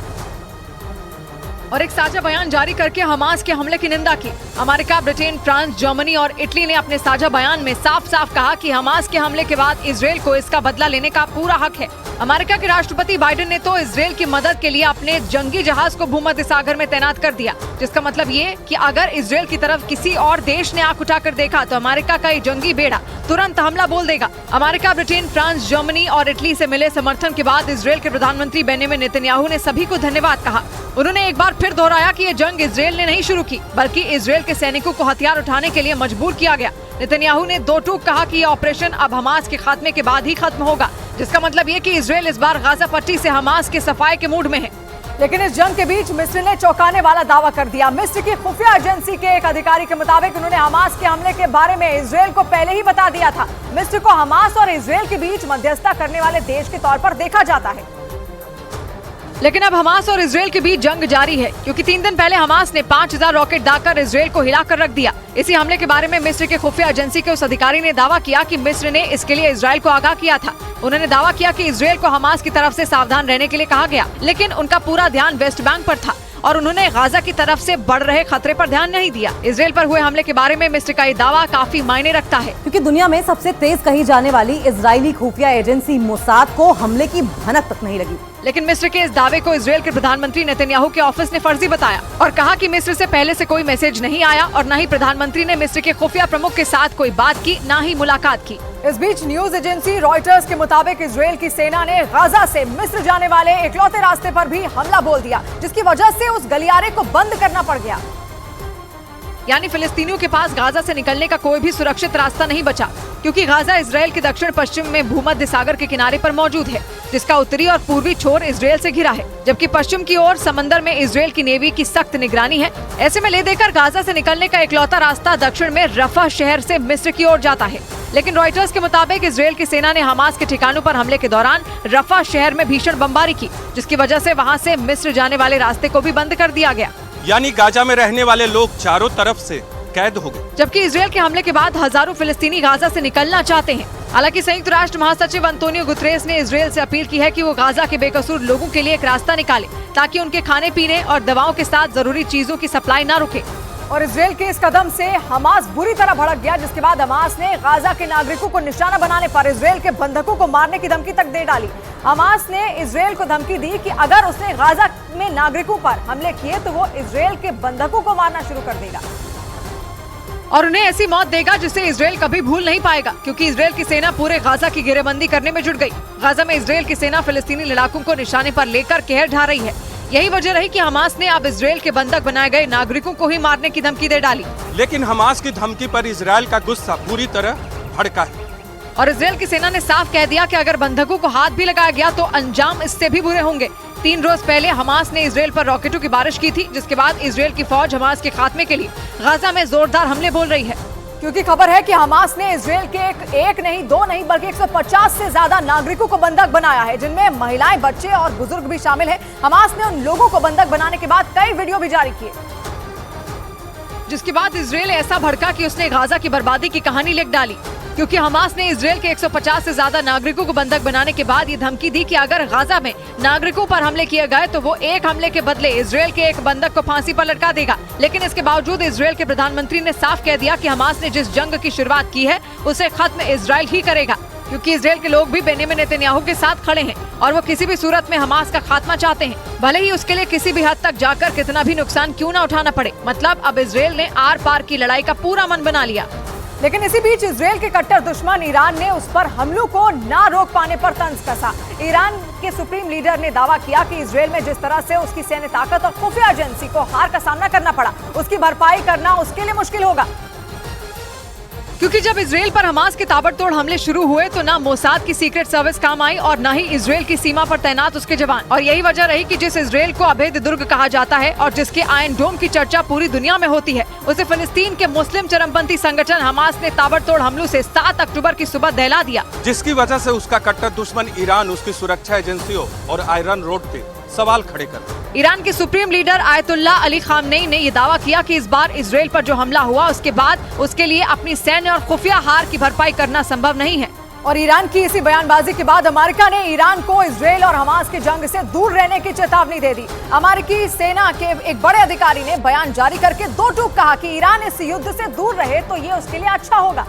और एक साझा बयान जारी करके हमास के हमले की निंदा की। अमेरिका, ब्रिटेन, फ्रांस, जर्मनी और इटली ने अपने साझा बयान में साफ साफ कहा कि हमास के हमले के बाद इजरायल को इसका बदला लेने का पूरा हक है। अमेरिका के राष्ट्रपति बाइडेन ने तो इजरायल की मदद के लिए अपने जंगी जहाज को भूमध्य सागर में तैनात कर दिया, जिसका मतलब ये कि अगर इजरायल की तरफ किसी और देश ने आंख उठाकर देखा तो अमेरिका का ये जंगी बेड़ा तुरंत हमला बोल देगा। अमेरिका, ब्रिटेन, फ्रांस, जर्मनी और इटली से मिले समर्थन के बाद इजरायल के प्रधानमंत्री बेंजामिन नेतन्याहू ने सभी को धन्यवाद कहा। उन्होंने एक बार फिर दोहराया कि ये जंग इजरायल ने नहीं शुरू की, बल्कि इजरायल के सैनिकों को हथियार उठाने के लिए मजबूर किया गया। नेतन्याहू ने दो टूक कहा कि ये ऑपरेशन अब हमास के खात्मे के बाद ही खत्म होगा, जिसका मतलब ये कि इजरायल इस बार गाजा पट्टी से हमास के सफाई के मूड में है। लेकिन इस जंग के बीच मिस्र ने चौंकाने वाला दावा कर दिया। मिस्र की खुफिया एजेंसी के एक अधिकारी के मुताबिक उन्होंने हमास के हमले के बारे में इजरायल को पहले ही बता दिया था। मिस्र को हमास और इजरायल के बीच मध्यस्थता करने वाले देश के तौर पर देखा जाता है। लेकिन अब हमास और इजरायल के बीच जंग जारी है, क्योंकि 3 दिन पहले हमास ने 5000 रॉकेट दागकर इजरायल को हिलाकर रख दिया। इसी हमले के बारे में मिस्र के खुफिया एजेंसी के उस अधिकारी ने दावा किया कि मिस्र ने इसके लिए इजरायल को आगाह किया था। उन्होंने दावा किया कि इजरायल को हमास की तरफ से सावधान रहने के लिए कहा गया, लेकिन उनका पूरा ध्यान वेस्ट बैंक पर था और उन्होंने गाजा की तरफ से बढ़ रहे खतरे पर ध्यान नहीं दिया। इजरायल पर हुए हमले के बारे में मिस्र का ये दावा काफी मायने रखता है, क्योंकि दुनिया में सबसे तेज कही जाने वाली इजरायली खुफिया एजेंसी मोसाद को हमले की भनक तक नहीं लगी। लेकिन मिस्र के इस दावे को इजरायल के प्रधानमंत्री नेतन्याहू के ऑफिस ने फर्जी बताया और कहा कि मिस्र से पहले से कोई मैसेज नहीं आया और न ही प्रधानमंत्री ने मिस्र के खुफिया प्रमुख के साथ कोई बात की, न ही मुलाकात की। इस बीच न्यूज एजेंसी रॉयटर्स के मुताबिक इजरायल की सेना ने गाजा से मिस्र जाने वाले इकलौते रास्ते पर भी हमला बोल दिया, जिसकी वजह से उस गलियारे को बंद करना पड़ गया। यानी फिलिस्तीनियों के पास गाजा से निकलने का कोई भी सुरक्षित रास्ता नहीं बचा, क्योंकि गाजा इजरायल के दक्षिण पश्चिम में भूमध्य सागर के किनारे पर मौजूद है, जिसका उत्तरी और पूर्वी छोर इजरायल से घिरा है, जबकि पश्चिम की ओर समंदर में इजरायल की नेवी की सख्त निगरानी है। ऐसे में ले देकर गाजा से निकलने का इकलौता रास्ता दक्षिण में रफा शहर से मिस्र की ओर जाता है। लेकिन रॉयटर्स के मुताबिक इजरायल की सेना ने हमास के ठिकानों पर हमले के दौरान रफा शहर में भीषण बमबारी की, जिसकी वजह से वहां से मिस्र जाने वाले रास्ते को भी बंद कर दिया गया। यानी गाजा में रहने वाले लोग चारों तरफ से कैद हो गए। जबकि इजरायल के हमले के बाद हजारों फिलिस्तीनी गाजा से निकलना चाहते हैं। हालांकि संयुक्त राष्ट्र महासचिव अंतोनियो गुतरेस ने इजरायल से अपील की है कि वो गाजा के बेकसूर लोगों के लिए एक रास्ता निकाले, ताकि उनके खाने पीने और दवाओं के साथ जरूरी चीजों की सप्लाई न रुके। और इजरायल के इस कदम से हमास बुरी तरह भड़क गया, जिसके बाद हमास ने गाजा के नागरिकों को निशाना बनाने पर इजरायल के बंधकों को मारने की धमकी तक दे डाली। हमास ने इजरायल को धमकी दी कि अगर उसने गाजा में नागरिकों पर हमले किए तो वो इजरायल के बंधकों को मारना शुरू कर देगा और उन्हें ऐसी मौत देगा जिसे इजरायल कभी भूल नहीं पाएगा, क्योंकि इजरायल की सेना पूरे गाजा की घेरेबंदी करने में जुट गई। गाजा में इजरायल की सेना फिलिस्तीनी लड़ाकों को निशाने पर लेकर कहर ढा रही है। यही वजह रही कि हमास ने अब इजरायल के बंधक बनाए गए नागरिकों को ही मारने की धमकी दे डाली। लेकिन हमास की धमकी पर इजरायल का गुस्सा पूरी तरह भड़का है और इजरायल की सेना ने साफ कह दिया कि अगर बंधकों को हाथ भी लगाया गया तो अंजाम इससे भी बुरे होंगे। 3 रोज पहले हमास ने इजरायल पर रॉकेटों की बारिश की थी, जिसके बाद इजरायल की फौज हमास के खात्मे के लिए गाजा में जोरदार हमले बोल रही है, क्योंकि खबर है कि हमास ने इजरायल के एक नहीं, 2 नहीं बल्कि 150 से ज्यादा नागरिकों को बंधक बनाया है, जिनमें महिलाएं, बच्चे और बुजुर्ग भी शामिल हैं। हमास ने उन लोगों को बंधक बनाने के बाद कई वीडियो भी जारी किए, जिसके बाद इजरायल ऐसा भड़का कि उसने गाजा की बर्बादी की कहानी लिख डाली, क्योंकि हमास ने इजरायल के 150 से ज्यादा नागरिकों को बंधक बनाने के बाद ये धमकी दी कि अगर गाजा में नागरिकों पर हमले किए गए तो वो एक हमले के बदले इजरायल के एक बंधक को फांसी पर लटका देगा। लेकिन इसके बावजूद इजरायल के प्रधानमंत्री ने साफ कह दिया कि हमास ने जिस जंग की शुरुआत की है उसे खत्म इजरायल ही करेगा। क्योंकि इजराइल के लोग भी बेंजामिन नेतन्याहू के साथ खड़े हैं और वो किसी भी सूरत में हमास का खात्मा चाहते हैं, भले ही उसके लिए किसी भी हद तक जाकर कितना भी नुकसान क्यों न उठाना पड़े। मतलब अब इजराइल ने आर पार की लड़ाई का पूरा मन बना लिया। लेकिन इसी बीच इजराइल के कट्टर दुश्मन ईरान ने उस पर हमलों को ना रोक पाने पर तंज कसा। ईरान के सुप्रीम लीडर ने दावा किया कि इजराइल में जिस तरह से उसकी सैन्य ताकत और खुफिया एजेंसी को हार का सामना करना पड़ा, उसकी भरपाई करना उसके लिए मुश्किल होगा। क्योंकि जब इजराइल पर हमास के ताबड़तोड़ हमले शुरू हुए तो ना मोसाद की सीक्रेट सर्विस काम आई और ना ही इजराइल की सीमा पर तैनात उसके जवान। और यही वजह रही कि जिस इजराइल को अभेद दुर्ग कहा जाता है और जिसके आयरन डोम की चर्चा पूरी दुनिया में होती है, उसे फिलिस्तीन के मुस्लिम चरमपंथी संगठन हमास ने ताबड़तोड़ हमलों से 7 अक्टूबर की सुबह दहला दिया, जिसकी वजह से उसका कट्टर दुश्मन ईरान उसकी सुरक्षा एजेंसियों और आयरन रोड पे सवाल खड़े कर। ईरान के supreme leader ayatollah Ali Khamenei ने यह दावा किया कि इस बार इजराइल पर जो हमला हुआ उसके बाद उसके लिए अपनी सैन्य और खुफिया हार की भरपाई करना संभव नहीं है। और ईरान की इसी बयानबाजी के बाद अमेरिका ने ईरान को इजराइल और हमास की जंग से दूर रहने की चेतावनी दे दी। अमेरिकी सेना के एक बड़े अधिकारी ने बयान जारी करके दो टूक कहा कि ईरान इस युद्ध से दूर रहे तो ये उसके लिए अच्छा होगा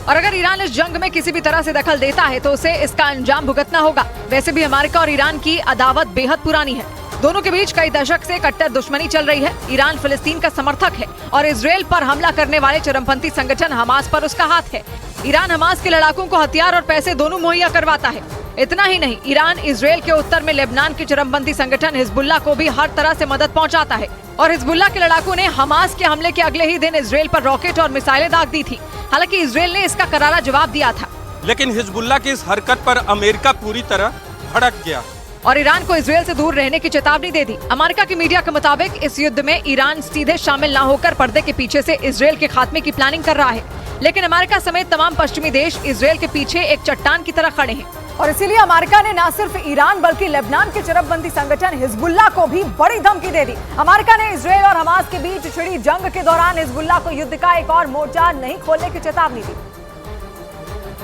और अगर ईरान इस जंग में किसी भी तरह से दखल देता है तो उसे इसका अंजाम भुगतना होगा। वैसे भी अमेरिका और ईरान की अदावत बेहद पुरानी है। दोनों के बीच कई दशक से कट्टर दुश्मनी चल रही है। ईरान फिलिस्तीन का समर्थक है और इजराइल पर हमला करने वाले चरमपंथी संगठन हमास पर उसका हाथ है। ईरान हमास के लड़ाकों को हथियार और पैसे दोनों मुहैया करवाता है। इतना ही नहीं, ईरान इजराइल के उत्तर में लेबनान के चरमपंथी संगठन हिजबुल्लाह को भी हर तरह से मदद पहुंचाता है। और हिजबुल्लाह के लड़ाकों ने हमास के हमले के अगले ही दिन इजराइल पर रॉकेट और मिसाइलें दाग दी थी। हालांकि इजराइल ने इसका करारा जवाब दिया था, लेकिन हिजबुल्लाह की इस हरकत पर अमेरिका पूरी तरह भड़क गया और ईरान को इजराइल से दूर रहने की चेतावनी दे दी। अमेरिका की मीडिया के मुताबिक इस युद्ध में ईरान सीधे शामिल न होकर पर्दे के पीछे से इजराइल के खात्मे की प्लानिंग कर रहा है, लेकिन अमेरिका समेत तमाम पश्चिमी देश इजराइल के पीछे एक चट्टान की तरह खड़े हैं। और इसीलिए अमेरिका ने न सिर्फ ईरान बल्कि लेबनान के चरमपंथी संगठन हिजबुल्लाह को भी बड़ी धमकी दे दी। अमेरिका ने इजराइल और हमास के बीच छिड़ी जंग के दौरान हिजबुल्लाह को युद्ध का एक और मोर्चा नहीं खोलने की चेतावनी दी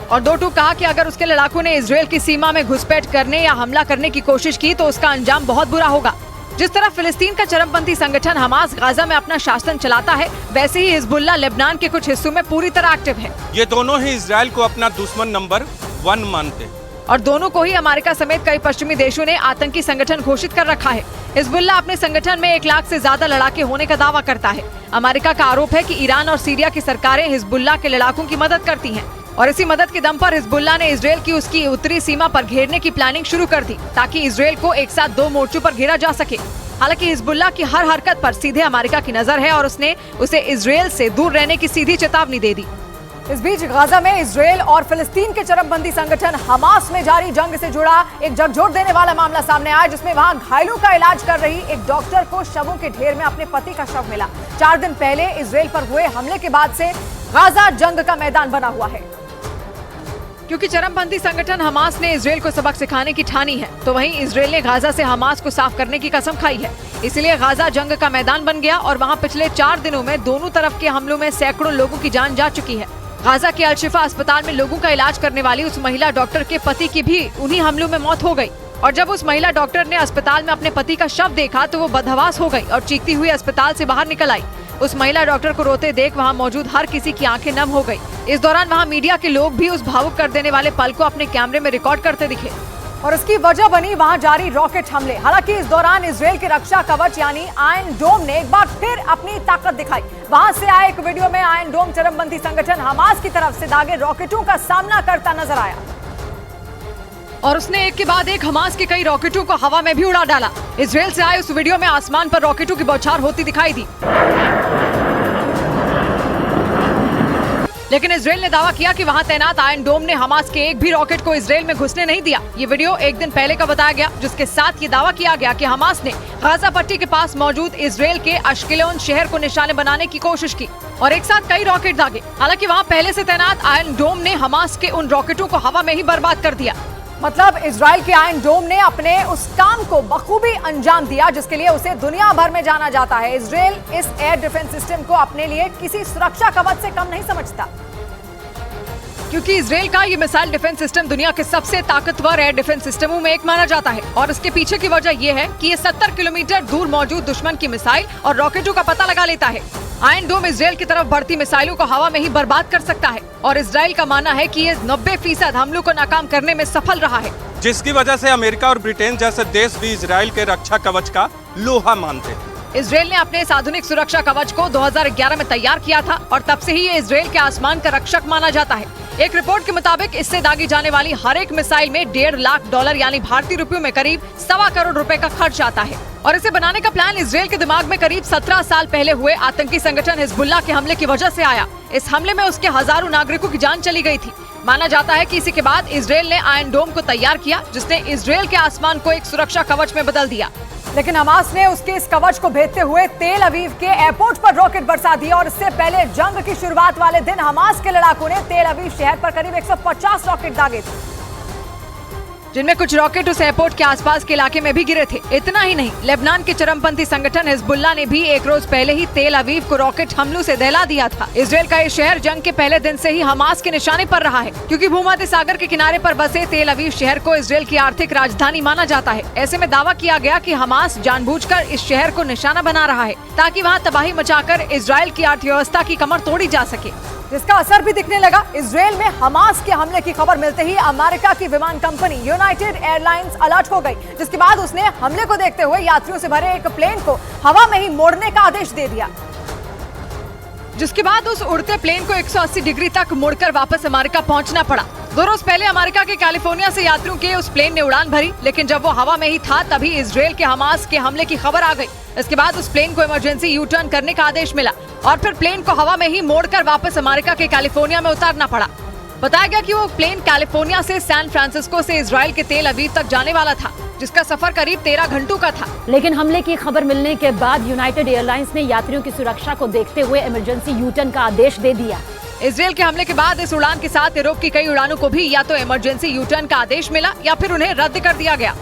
और दो टूक कहा कि अगर उसके लड़ाकों ने इजराइल की सीमा में घुसपैठ करने या हमला करने की कोशिश की तो उसका अंजाम बहुत बुरा होगा। जिस तरह फिलिस्तीन का चरमपंथी संगठन हमास गाजा में अपना शासन चलाता है, वैसे ही हिजबुल्लाह लेबनान के कुछ हिस्सों में पूरी तरह एक्टिव है। ये दोनों ही इजराइल को अपना दुश्मन नंबर 1 मानते हैं और दोनों को ही अमेरिका समेत कई पश्चिमी देशों ने आतंकी संगठन घोषित कर रखा है। हिजबुल्लाह अपने संगठन में 1 लाख से ज्यादा लड़ाके होने का दावा करता है। अमेरिका का आरोप है कि ईरान और सीरिया की सरकारें हिजबुल्लाह के लड़ाकों की मदद करती हैं और इसी मदद के दम पर हिजबुल्लाह ने इजराइल की उसकी उत्तरी सीमा पर घेरने की प्लानिंग शुरू कर दी ताकि इजराइल को एक साथ 2 मोर्चों पर घेरा जा सके। हालांकि हिजबुल्लाह की हर हरकत पर सीधे अमेरिका की नजर है और उसने उसे इजराइल से दूर रहने की सीधी चेतावनी दे दी। इस बीच गाजा में इजराइल और फिलिस्तीन के चरमपंथी संगठन हमास में जारी जंग से जुड़ा एक झकझोर देने वाला मामला सामने आया, जिसमें वहां घायलों का इलाज कर रही एक डॉक्टर को शवों के ढेर में अपने पति का शव मिला। 4 दिन पहले इजराइल पर हुए हमले के बाद से गाजा जंग का मैदान बना हुआ है। क्योंकि चरमपंथी संगठन हमास ने इजराइल को सबक सिखाने की ठानी है, तो वहीं इजराइल ने गाजा से हमास को साफ करने की कसम खाई है। इसलिए गाजा जंग का मैदान बन गया और वहां पिछले 4 दिनों में दोनों तरफ के हमलों में सैकड़ों लोगों की जान जा चुकी है। गाजा के अल-शिफा अस्पताल में लोगों का इलाज करने वाली उस महिला डॉक्टर के पति की भी उन्हीं हमलों में मौत हो गई और जब उस महिला डॉक्टर ने अस्पताल में अपने पति का शव देखा तो वो बदहवास हो गई और चीखती हुई अस्पताल से बाहर निकल आई। उस महिला डॉक्टर को रोते देख वहां मौजूद हर किसी की आंखें नम हो गई। इस दौरान वहां मीडिया के लोग भी उस भावुक कर देने वाले पल को अपने कैमरे में रिकॉर्ड करते दिखे और उसकी वजह बनी वहां जारी रॉकेट हमले। हालांकि इस दौरान इजराइल के रक्षा कवच यानी आयरन डोम ने एक बार फिर अपनी ताकत दिखाई। वहां से आए एक वीडियो में आयरन डोम चरमपंथी संगठन हमास की तरफ से दागे रॉकेटों का सामना करता नजर आया और उसने एक के बाद एक हमास के कई रॉकेटों को हवा में भी उड़ा डाला। इजराइल से आए उस वीडियो में आसमान पर रॉकेटों की बौछार होती दिखाई दी, लेकिन इजराइल ने दावा किया कि वहां तैनात आयरन डोम ने हमास के एक भी रॉकेट को इजराइल में घुसने नहीं दिया। ये वीडियो 1 दिन पहले का बताया गया, जिसके साथ ये दावा किया गया कि हमास ने गाजा पट्टी के पास मौजूद इजराइल के अश्केलोन शहर को निशाने बनाने की कोशिश की और एक साथ कई रॉकेट दागे। हालांकि वहां पहले से तैनात आयरन डोम ने हमास के उन रॉकेटों को हवा में ही बर्बाद कर दिया। मतलब इजराइल के आयरन डोम ने अपने उस काम को बखूबी अंजाम दिया जिसके लिए उसे दुनिया भर में जाना जाता है। इजराइल इस एयर डिफेंस सिस्टम को अपने लिए किसी सुरक्षा कवच से कम नहीं समझता, क्योंकि इजराइल का ये मिसाइल डिफेंस सिस्टम दुनिया के सबसे ताकतवर एयर डिफेंस सिस्टमों में एक माना जाता है और इसके पीछे की वजह यह है कि ये 70 किलोमीटर दूर मौजूद दुश्मन की मिसाइल और रॉकेटों का पता लगा लेता है। आयरन डोम इजराइल की तरफ बढ़ती मिसाइलों को हवा में ही बर्बाद कर सकता है और इजराइल का मानना है कि ये 90% हमलों को नाकाम करने में सफल रहा है, जिसकी वजह से अमेरिका और ब्रिटेन जैसे देश भी इजराइल के रक्षा कवच का लोहा मानते हैं। इजराइल ने अपने इस आधुनिक सुरक्षा कवच को 2011 में तैयार किया था और तब से ही ये इजराइल के आसमान का रक्षक माना जाता है। एक रिपोर्ट के मुताबिक इससे दागी जाने वाली हर एक मिसाइल में $1.5 लाख यानी भारतीय रुपयों में करीब $1.25 करोड़ का खर्च आता है और इसे बनाने का प्लान इजराइल के दिमाग में करीब 17 साल पहले हुए आतंकी संगठन हिजबुल्लाह के हमले की वजह से आया। इस हमले में उसके हजारों नागरिकों की जान चली गई थी। माना जाता है कि इसी के बाद इजराइल ने आयरन डोम को तैयार किया, जिसने इजराइल के आसमान को एक सुरक्षा कवच में बदल दिया। लेकिन हमास ने उसके इस कवच को भेदते हुए तेल अवीव के एयरपोर्ट पर रॉकेट बरसा दिया और इससे पहले जंग की शुरुआत वाले दिन हमास के लड़ाकों ने तेल अवीव शहर पर करीब 150 रॉकेट दागे थे, जिनमें कुछ रॉकेट उस एयरपोर्ट के आसपास के इलाके में भी गिरे थे। इतना ही नहीं, लेबनान के चरमपंथी संगठन हिजबुल्लाह ने भी एक रोज पहले ही तेल अवीव को रॉकेट हमलों से दहला दिया था। इजराइल का ये शहर जंग के पहले दिन से ही हमास के निशाने पर रहा है, क्योंकि भूमध्य सागर के किनारे पर बसे तेल अवीव शहर को इजराइल की आर्थिक राजधानी माना जाता है। ऐसे में दावा किया गया कि हमास जानबूझकर इस शहर को निशाना बना रहा है ताकि वहाँ तबाही मचाकर इजराइल की अर्थव्यवस्था की कमर तोड़ी जा सके, जिसका असर भी दिखने लगा। इजराइल में हमास के हमले की खबर मिलते ही अमेरिका की विमान कंपनी यूनाइटेड एयरलाइंस अलर्ट हो गई, जिसके बाद उसने हमले को देखते हुए यात्रियों से भरे एक प्लेन को हवा में ही मोड़ने का आदेश दे दिया, जिसके बाद उस उड़ते प्लेन को 180 डिग्री तक मुड़कर वापस अमेरिका पहुंचना पड़ा। 2 रोज पहले अमेरिका के कैलिफोर्निया से यात्रियों के उस प्लेन ने उड़ान भरी, लेकिन जब वो हवा में ही था तभी इजराइल के हमास के हमले की खबर आ गई। इसके बाद उस प्लेन को इमरजेंसी यू टर्न करने का आदेश मिला और फिर प्लेन को हवा में ही मोड़कर वापस अमेरिका के कैलिफोर्निया में उतारना पड़ा। बताया गया कि वो प्लेन कैलिफोर्निया से सैन फ्रांसिस्को से इजराइल के तेल अवीव तक जाने वाला था, जिसका सफर करीब 13 घंटों का था। लेकिन हमले की खबर मिलने के बाद यूनाइटेड एयरलाइंस ने यात्रियों की सुरक्षा को देखते हुए इमरजेंसी यू टर्न का आदेश दे दिया। इजराइल के हमले के बाद इस उड़ान के साथ यूरोप की कई उड़ानों को भी या तो इमरजेंसी यू टर्न का आदेश मिला या फिर उन्हें रद्द कर दिया गया।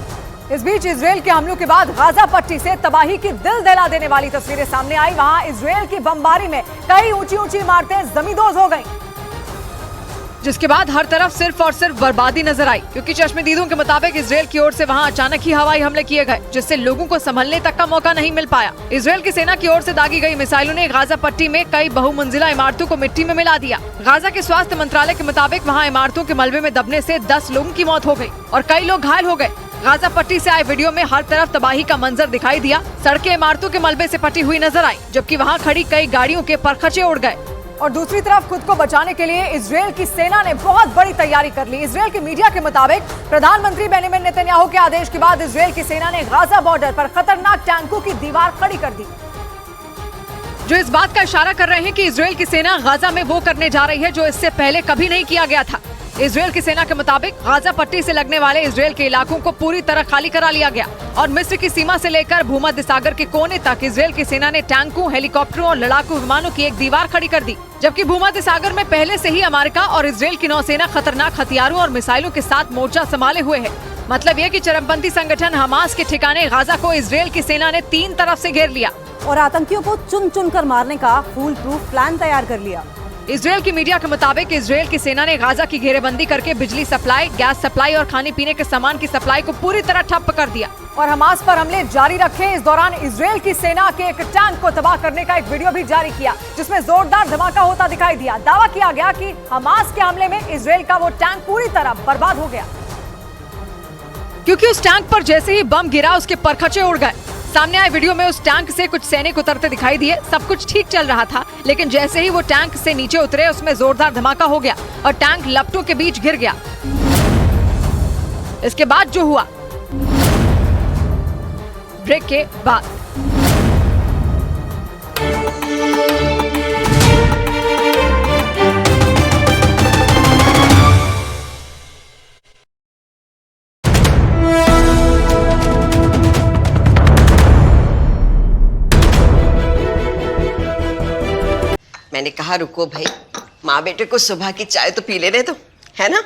इस बीच इजराइल के हमलों के बाद गाजा पट्टी से तबाही की दिल दहला देने वाली तस्वीरें सामने आई। वहां इजराइल की बमबारी में कई ऊंची ऊंची इमारतें जमींदोज हो गईं, जिसके बाद हर तरफ सिर्फ और सिर्फ बर्बादी नजर आई, क्योंकि चश्मदीदों के मुताबिक इजराइल की ओर से वहां अचानक ही हवाई हमले किए गए, जिससे लोगों को संभलने तक का मौका नहीं मिल पाया। इजराइल की सेना की ओर से दागी गई मिसाइलों ने गाजा पट्टी में कई बहुमंजिला इमारतों को मिट्टी में मिला दिया। गाजा के स्वास्थ्य मंत्रालय के मुताबिक वहाँ इमारतों के मलबे में दबने से 10 लोगों की मौत हो गयी और कई लोग घायल हो गए। गाजा पट्टी से आए वीडियो में हर तरफ तबाही का मंजर दिखाई दिया। सड़कें इमारतों के मलबे से पटी हुई नजर आई, जबकि वहाँ खड़ी कई गाड़ियों के परखचे उड़ गए। और दूसरी तरफ खुद को बचाने के लिए इजराइल की सेना ने बहुत बड़ी तैयारी कर ली। इजराइल की मीडिया के मुताबिक प्रधानमंत्री बेंजामिन नेतन्याहू के आदेश के बाद इजराइल की सेना ने गाजा बॉर्डर पर खतरनाक टैंकों की दीवार खड़ी कर दी, जो इस बात का इशारा कर रहे हैं कि इजराइल की सेना गाजा में वो करने जा रही है जो इससे पहले कभी नहीं किया गया था। इजराइल की सेना के मुताबिक गाजा पट्टी से लगने वाले इजराइल के इलाकों को पूरी तरह खाली करा लिया गया और मिस्र की सीमा से लेकर भूमध्य सागर के कोने तक इजराइल की सेना ने टैंकों, हेलीकॉप्टरों और लड़ाकू विमानों की एक दीवार खड़ी कर दी, जबकि भूमध्य सागर में पहले से ही अमेरिका और इजराइल की नौसेना खतरनाक हथियारों और मिसाइलों के साथ मोर्चा संभाले हुए है। मतलब ये कि चरमपंथी संगठन हमास के ठिकाने गाजा को इजराइल की सेना ने 3 तरफ से घेर लिया और आतंकियों को चुन चुन कर मारने का फूल प्रूफ प्लान तैयार कर लिया। इजराइल की मीडिया के मुताबिक इजराइल की सेना ने गाजा की घेरेबंदी करके बिजली सप्लाई, गैस सप्लाई और खाने पीने के सामान की सप्लाई को पूरी तरह ठप्प कर दिया और हमास पर हमले जारी रखे। इस दौरान इजराइल की सेना के एक टैंक को तबाह करने का एक वीडियो भी जारी किया, जिसमें जोरदार धमाका होता दिखाई दिया। दावा किया गया कि हमास के हमले में इजराइल का वो टैंक पूरी तरह बर्बाद हो गया, क्योंकि उस टैंक पर जैसे ही बम गिरा उसके परखचे उड़ गए। सामने आए वीडियो में उस टैंक से कुछ सैनिक उतरते दिखाई दिए। सब कुछ ठीक चल रहा था, लेकिन जैसे ही वो टैंक से नीचे उतरे उसमें जोरदार धमाका हो गया और टैंक लपटों के बीच गिर गया। इसके बाद जो हुआ, ब्रेक के बाद मैंने कहा रुको भाई, माँ बेटे को सुबह की चाय तो पी लेने दो, है ना?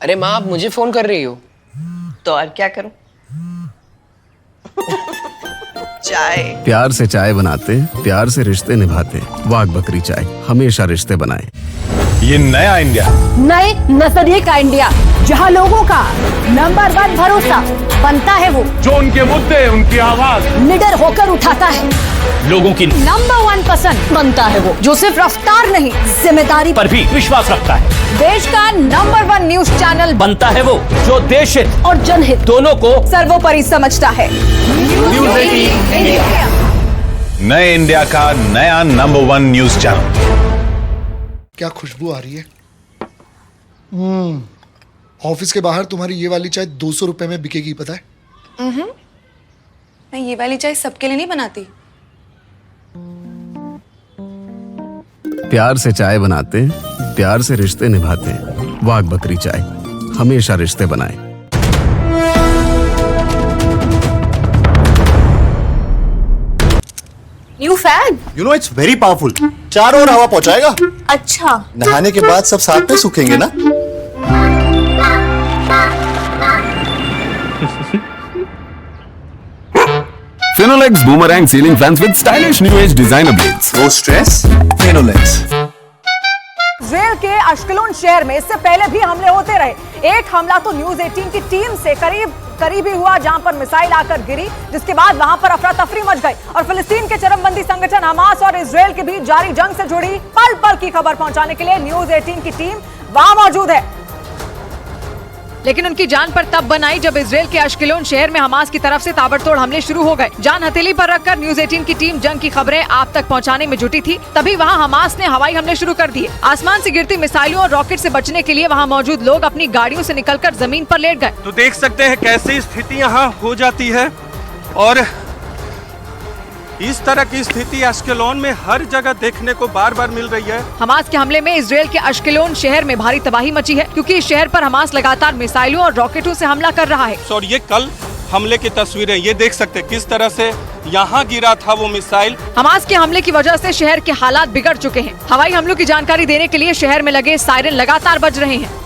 अरे माँ, आप मुझे फोन कर रही हो? तो और क्या करूं? चाय। प्यार से चाय बनाते, प्यार से रिश्ते निभाते। वाघ बकरी चाय हमेशा रिश्ते बनाए। ये नया इंडिया, नए नजरिए का इंडिया, जहां लोगों का नंबर 1 भरोसा बनता है वो जो उनके मुद्दे, उनकी आवाज निडर होकर उठाता है, लोगों की नंबर 1 पसंद बनता है वो जो सिर्फ रफ्तार नहीं जिम्मेदारी पर भी विश्वास रखता है, देश का नंबर 1 न्यूज चैनल बनता है वो जो देश हित और जनहित दोनों को सर्वोपरि समझता है। न्यूज़ 18 इंडिया, नए इंडिया का नया नंबर 1 न्यूज चैनल। क्या खुशबू आ रही है। ऑफिस के बाहर तुम्हारी ये वाली चाय 200 रुपए में बिकेगी, पता है? मैं ये वाली चाय सबके लिए नहीं बनाती। प्यार से चाय बनाते, प्यार से रिश्ते निभाते। वाघ बकरी चाय हमेशा रिश्ते बनाए। New fan, you know it's very powerful, चारों ओर हवा पहुंचाएगा। अच्छा, नहाने के बाद सब साथ में सूखेंगे ना। Finolex boomerang ceiling fans with stylish new age designer blades. No stress, Finolex। Israel के अश्कलोन शहर में इससे पहले भी हमले होते रहे। एक हमला तो न्यूज 18 की टीम से करीब ही हुआ, जहां पर मिसाइल आकर गिरी, जिसके बाद वहां पर अफरा तफरी मच गई और फिलिस्तीन के चरमबंदी संगठन हमास और इजराइल के बीच जारी जंग से जुड़ी पल पल की खबर पहुंचाने के लिए न्यूज 18 की टीम वहां मौजूद है। लेकिन उनकी जान पर तब बन आई जब इजराइल के अश्कलोन शहर में हमास की तरफ से ताबड़तोड़ हमले शुरू हो गए। जान हथेली पर रखकर न्यूज 18 की टीम जंग की खबरें आप तक पहुंचाने में जुटी थी। तभी वहां हमास ने हवाई हमले शुरू कर दिए। आसमान से गिरती मिसाइलों और रॉकेट से बचने के लिए वहां मौजूद लोग अपनी गाड़ियों से निकलकर जमीन पर लेट गए। तो देख सकते हैं कैसी स्थिति यहाँ हो जाती है और इस तरह की स्थिति अश्कलोन में हर जगह देखने को बार बार मिल रही है। हमास के हमले में इजराइल के अश्कलोन शहर में भारी तबाही मची है, क्योंकि इस शहर पर हमास लगातार मिसाइलों और रॉकेटों से हमला कर रहा है। और ये कल हमले की तस्वीरें, ये देख सकते हैं किस तरह से यहाँ गिरा था वो मिसाइल। हमास के हमले की वजह से शहर के हालात बिगड़ चुके हैं। हवाई हमलों की जानकारी देने के लिए शहर में लगे सायरन लगातार बज रहे हैं।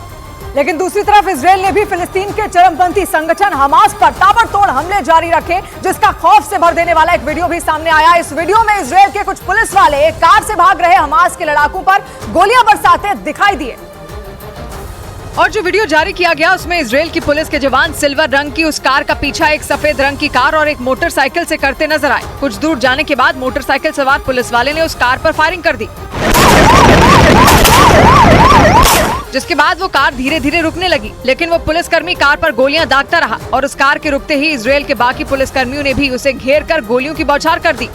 लेकिन दूसरी तरफ इजराइल ने भी फिलिस्तीन के चरमपंथी संगठन हमास पर ताबड़तोड़ हमले जारी रखे, जिसका खौफ से भर देने वाला एक वीडियो भी सामने आया। इस वीडियो में इजराइल के कुछ पुलिस वाले एक कार से भाग रहे हमास के लड़ाकों पर गोलियां बरसाते दिखाई दिए। और जो वीडियो जारी किया गया उसमें इजराइल की पुलिस के जवान सिल्वर रंग की उस कार का पीछा एक सफेद रंग की कार और एक मोटरसाइकिल से करते नजर आए। कुछ दूर जाने के बाद मोटरसाइकिल सवार पुलिस वाले ने उस कार पर फायरिंग कर दी, जिसके बाद वो कार धीरे धीरे रुकने लगी। लेकिन वो पुलिसकर्मी कार पर गोलियां दागता रहा और उस कार के रुकते ही इजराइल के बाकी पुलिसकर्मियों ने भी उसे घेर कर गोलियों की बौछार कर दी।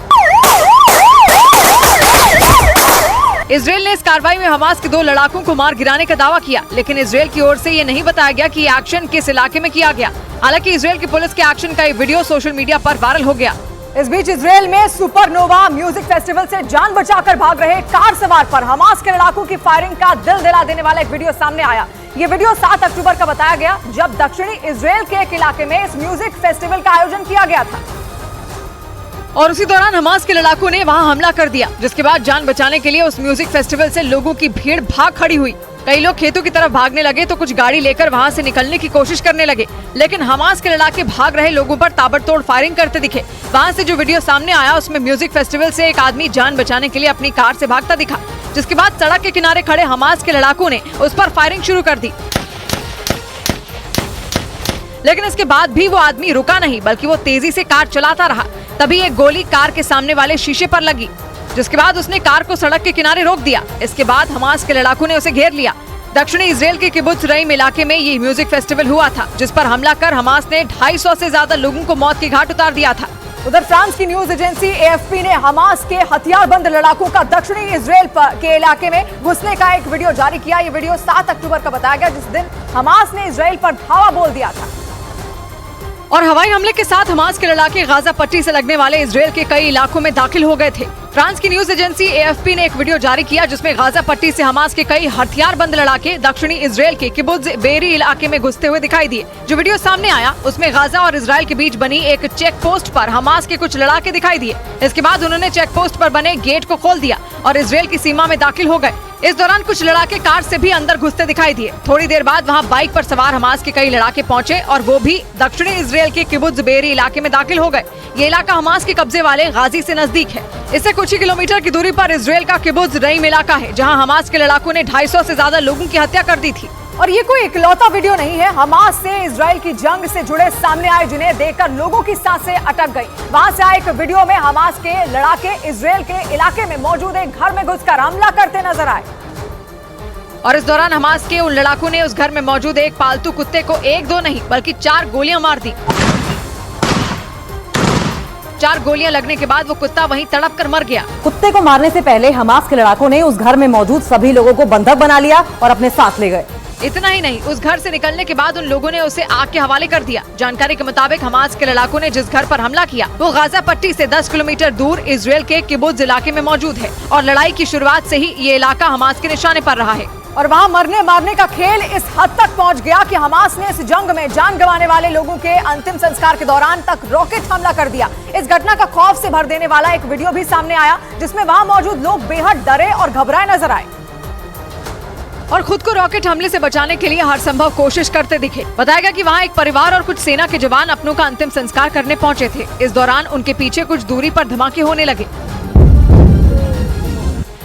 इजराइल ने इस कार्रवाई में हमास के 2 लड़ाकों को मार गिराने का दावा किया, लेकिन इजराइल की ओर से ये नहीं बताया गया कि ये एक्शन किस इलाके में किया गया। हालांकि इजराइल की पुलिस के एक्शन का ये वीडियो सोशल मीडिया पर वायरल हो गया। इस बीच इजराइल में सुपरनोवा म्यूजिक फेस्टिवल से जान बचाकर भाग रहे कार सवार पर हमास के लड़ाकों की फायरिंग का दिल दिला देने वाला एक वीडियो सामने आया। ये वीडियो 7 अक्टूबर का बताया गया, जब दक्षिणी इजराइल के एक इलाके में इस म्यूजिक फेस्टिवल का आयोजन किया गया था और उसी दौरान हमास के लड़ाकों ने वहां हमला कर दिया, जिसके बाद जान बचाने के लिए उस म्यूजिक फेस्टिवल से लोगों की भीड़ भाग खड़ी हुई। कई लोग खेतों की तरफ भागने लगे तो कुछ गाड़ी लेकर वहां से निकलने की कोशिश करने लगे, लेकिन हमास के लड़ाके भाग रहे लोगों पर ताबड़तोड़ फायरिंग करते दिखे। वहां से जो वीडियो सामने आया उसमें म्यूजिक फेस्टिवल से एक आदमी जान बचाने के लिए अपनी कार से भागता दिखा, जिसके बाद सड़क के किनारे खड़े हमास के लड़ाकों ने उस पर फायरिंग शुरू कर दी। लेकिन इसके बाद भी वो आदमी रुका नहीं, बल्कि वो तेजी से कार चलाता रहा। तभी एक गोली कार के सामने वाले शीशे पर लगी, जिसके बाद उसने कार को सड़क के किनारे रोक दिया। इसके बाद हमास के लड़ाकों ने उसे घेर लिया। दक्षिणी इजराइल के किबुत्ज रईम इलाके में ये म्यूजिक फेस्टिवल हुआ था, जिस पर हमला कर हमास ने 250 से ज्यादा लोगों को मौत के घाट उतार दिया था। उधर फ्रांस की न्यूज एजेंसी AFP ने हमास के हथियारबंद लड़ाकों का दक्षिणी इजराइल के इलाके में घुसने का एक वीडियो जारी किया। ये वीडियो 7 अक्टूबर का बताया गया, जिस दिन हमास ने इजराइल पर धावा बोल दिया था। और हवाई हमले के साथ हमास के लड़ाके गाजा पट्टी से लगने वाले इजराइल के कई इलाकों में दाखिल हो गए थे। फ्रांस की न्यूज एजेंसी AFP ने एक वीडियो जारी किया, जिसमें गाजा पट्टी से हमास के कई हथियारबंद लड़ाके दक्षिणी इजराइल के किबुत्ज बेरी इलाके में घुसते हुए दिखाई दिए। जो वीडियो सामने आया उसमें गाजा और इजराइल के बीच बनी एक चेक पोस्ट पर हमास के कुछ लड़ाके दिखाई दिए। इसके बाद उन्होंने चेक पोस्ट पर बने गेट को खोल दिया और इजराइल की सीमा में दाखिल हो गए। इस दौरान कुछ लड़ाके कार से भी अंदर घुसते दिखाई दिए। थोड़ी देर बाद वहां बाइक पर सवार हमास के कई लड़ाके पहुंचे और वो भी दक्षिणी इजराइल के किबुत्ज बेरी इलाके में दाखिल हो गए। ये इलाका हमास के कब्जे वाले गाजी से नजदीक है। इससे कुछ ही किलोमीटर की दूरी पर इजराइल का किबुत्ज रईम इलाका है, जहां हमास के लड़ाकों ने 250 से ज्यादा लोगों की हत्या कर दी थी। और ये कोई इकलौता वीडियो नहीं है। हमास से इजराइल की जंग से जुड़े सामने आए, जिन्हें देखकर लोगों की सांसें अटक गई। वहां से आए एक वीडियो में हमास के लड़ाके इजराइल के इलाके में मौजूद एक घर में घुसकर हमला करते नजर आए और इस दौरान हमास के उन लड़ाकों ने उस घर में मौजूद एक पालतू कुत्ते को 1-2 नहीं बल्कि 4 गोलियां मार दी। 4 गोलियां लगने के बाद वो कुत्ता वहीं तड़प कर मर गया। कुत्ते को मारने से पहले हमास के लड़ाकों ने उस घर में मौजूद सभी लोगों को बंधक बना लिया और अपने साथ ले गए। इतना ही नहीं, उस घर से निकलने के बाद उन लोगों ने उसे आग के हवाले कर दिया। जानकारी के मुताबिक हमास के लड़ाकों ने जिस घर पर हमला किया वो गाजा पट्टी से 10 किलोमीटर दूर इजराइल के किबुत्ज इलाके में मौजूद है और लड़ाई की शुरुआत से ही ये इलाका हमास के निशाने पर रहा है। और वहाँ मरने मारने का खेल इस हद तक पहुँच गया कि हमास ने इस जंग में जान गंवाने वाले लोगों के अंतिम संस्कार के दौरान तक रॉकेट हमला कर दिया। इस घटना का खौफ से भर देने वाला एक वीडियो भी सामने आया, जिसमें वहाँ मौजूद लोग बेहद डरे और घबराए नजर आए और खुद को रॉकेट हमले से बचाने के लिए हर संभव कोशिश करते दिखे। बताया गया कि वहाँ एक परिवार और कुछ सेना के जवान अपनों का अंतिम संस्कार करने पहुंचे थे। इस दौरान उनके पीछे कुछ दूरी पर धमाके होने लगे,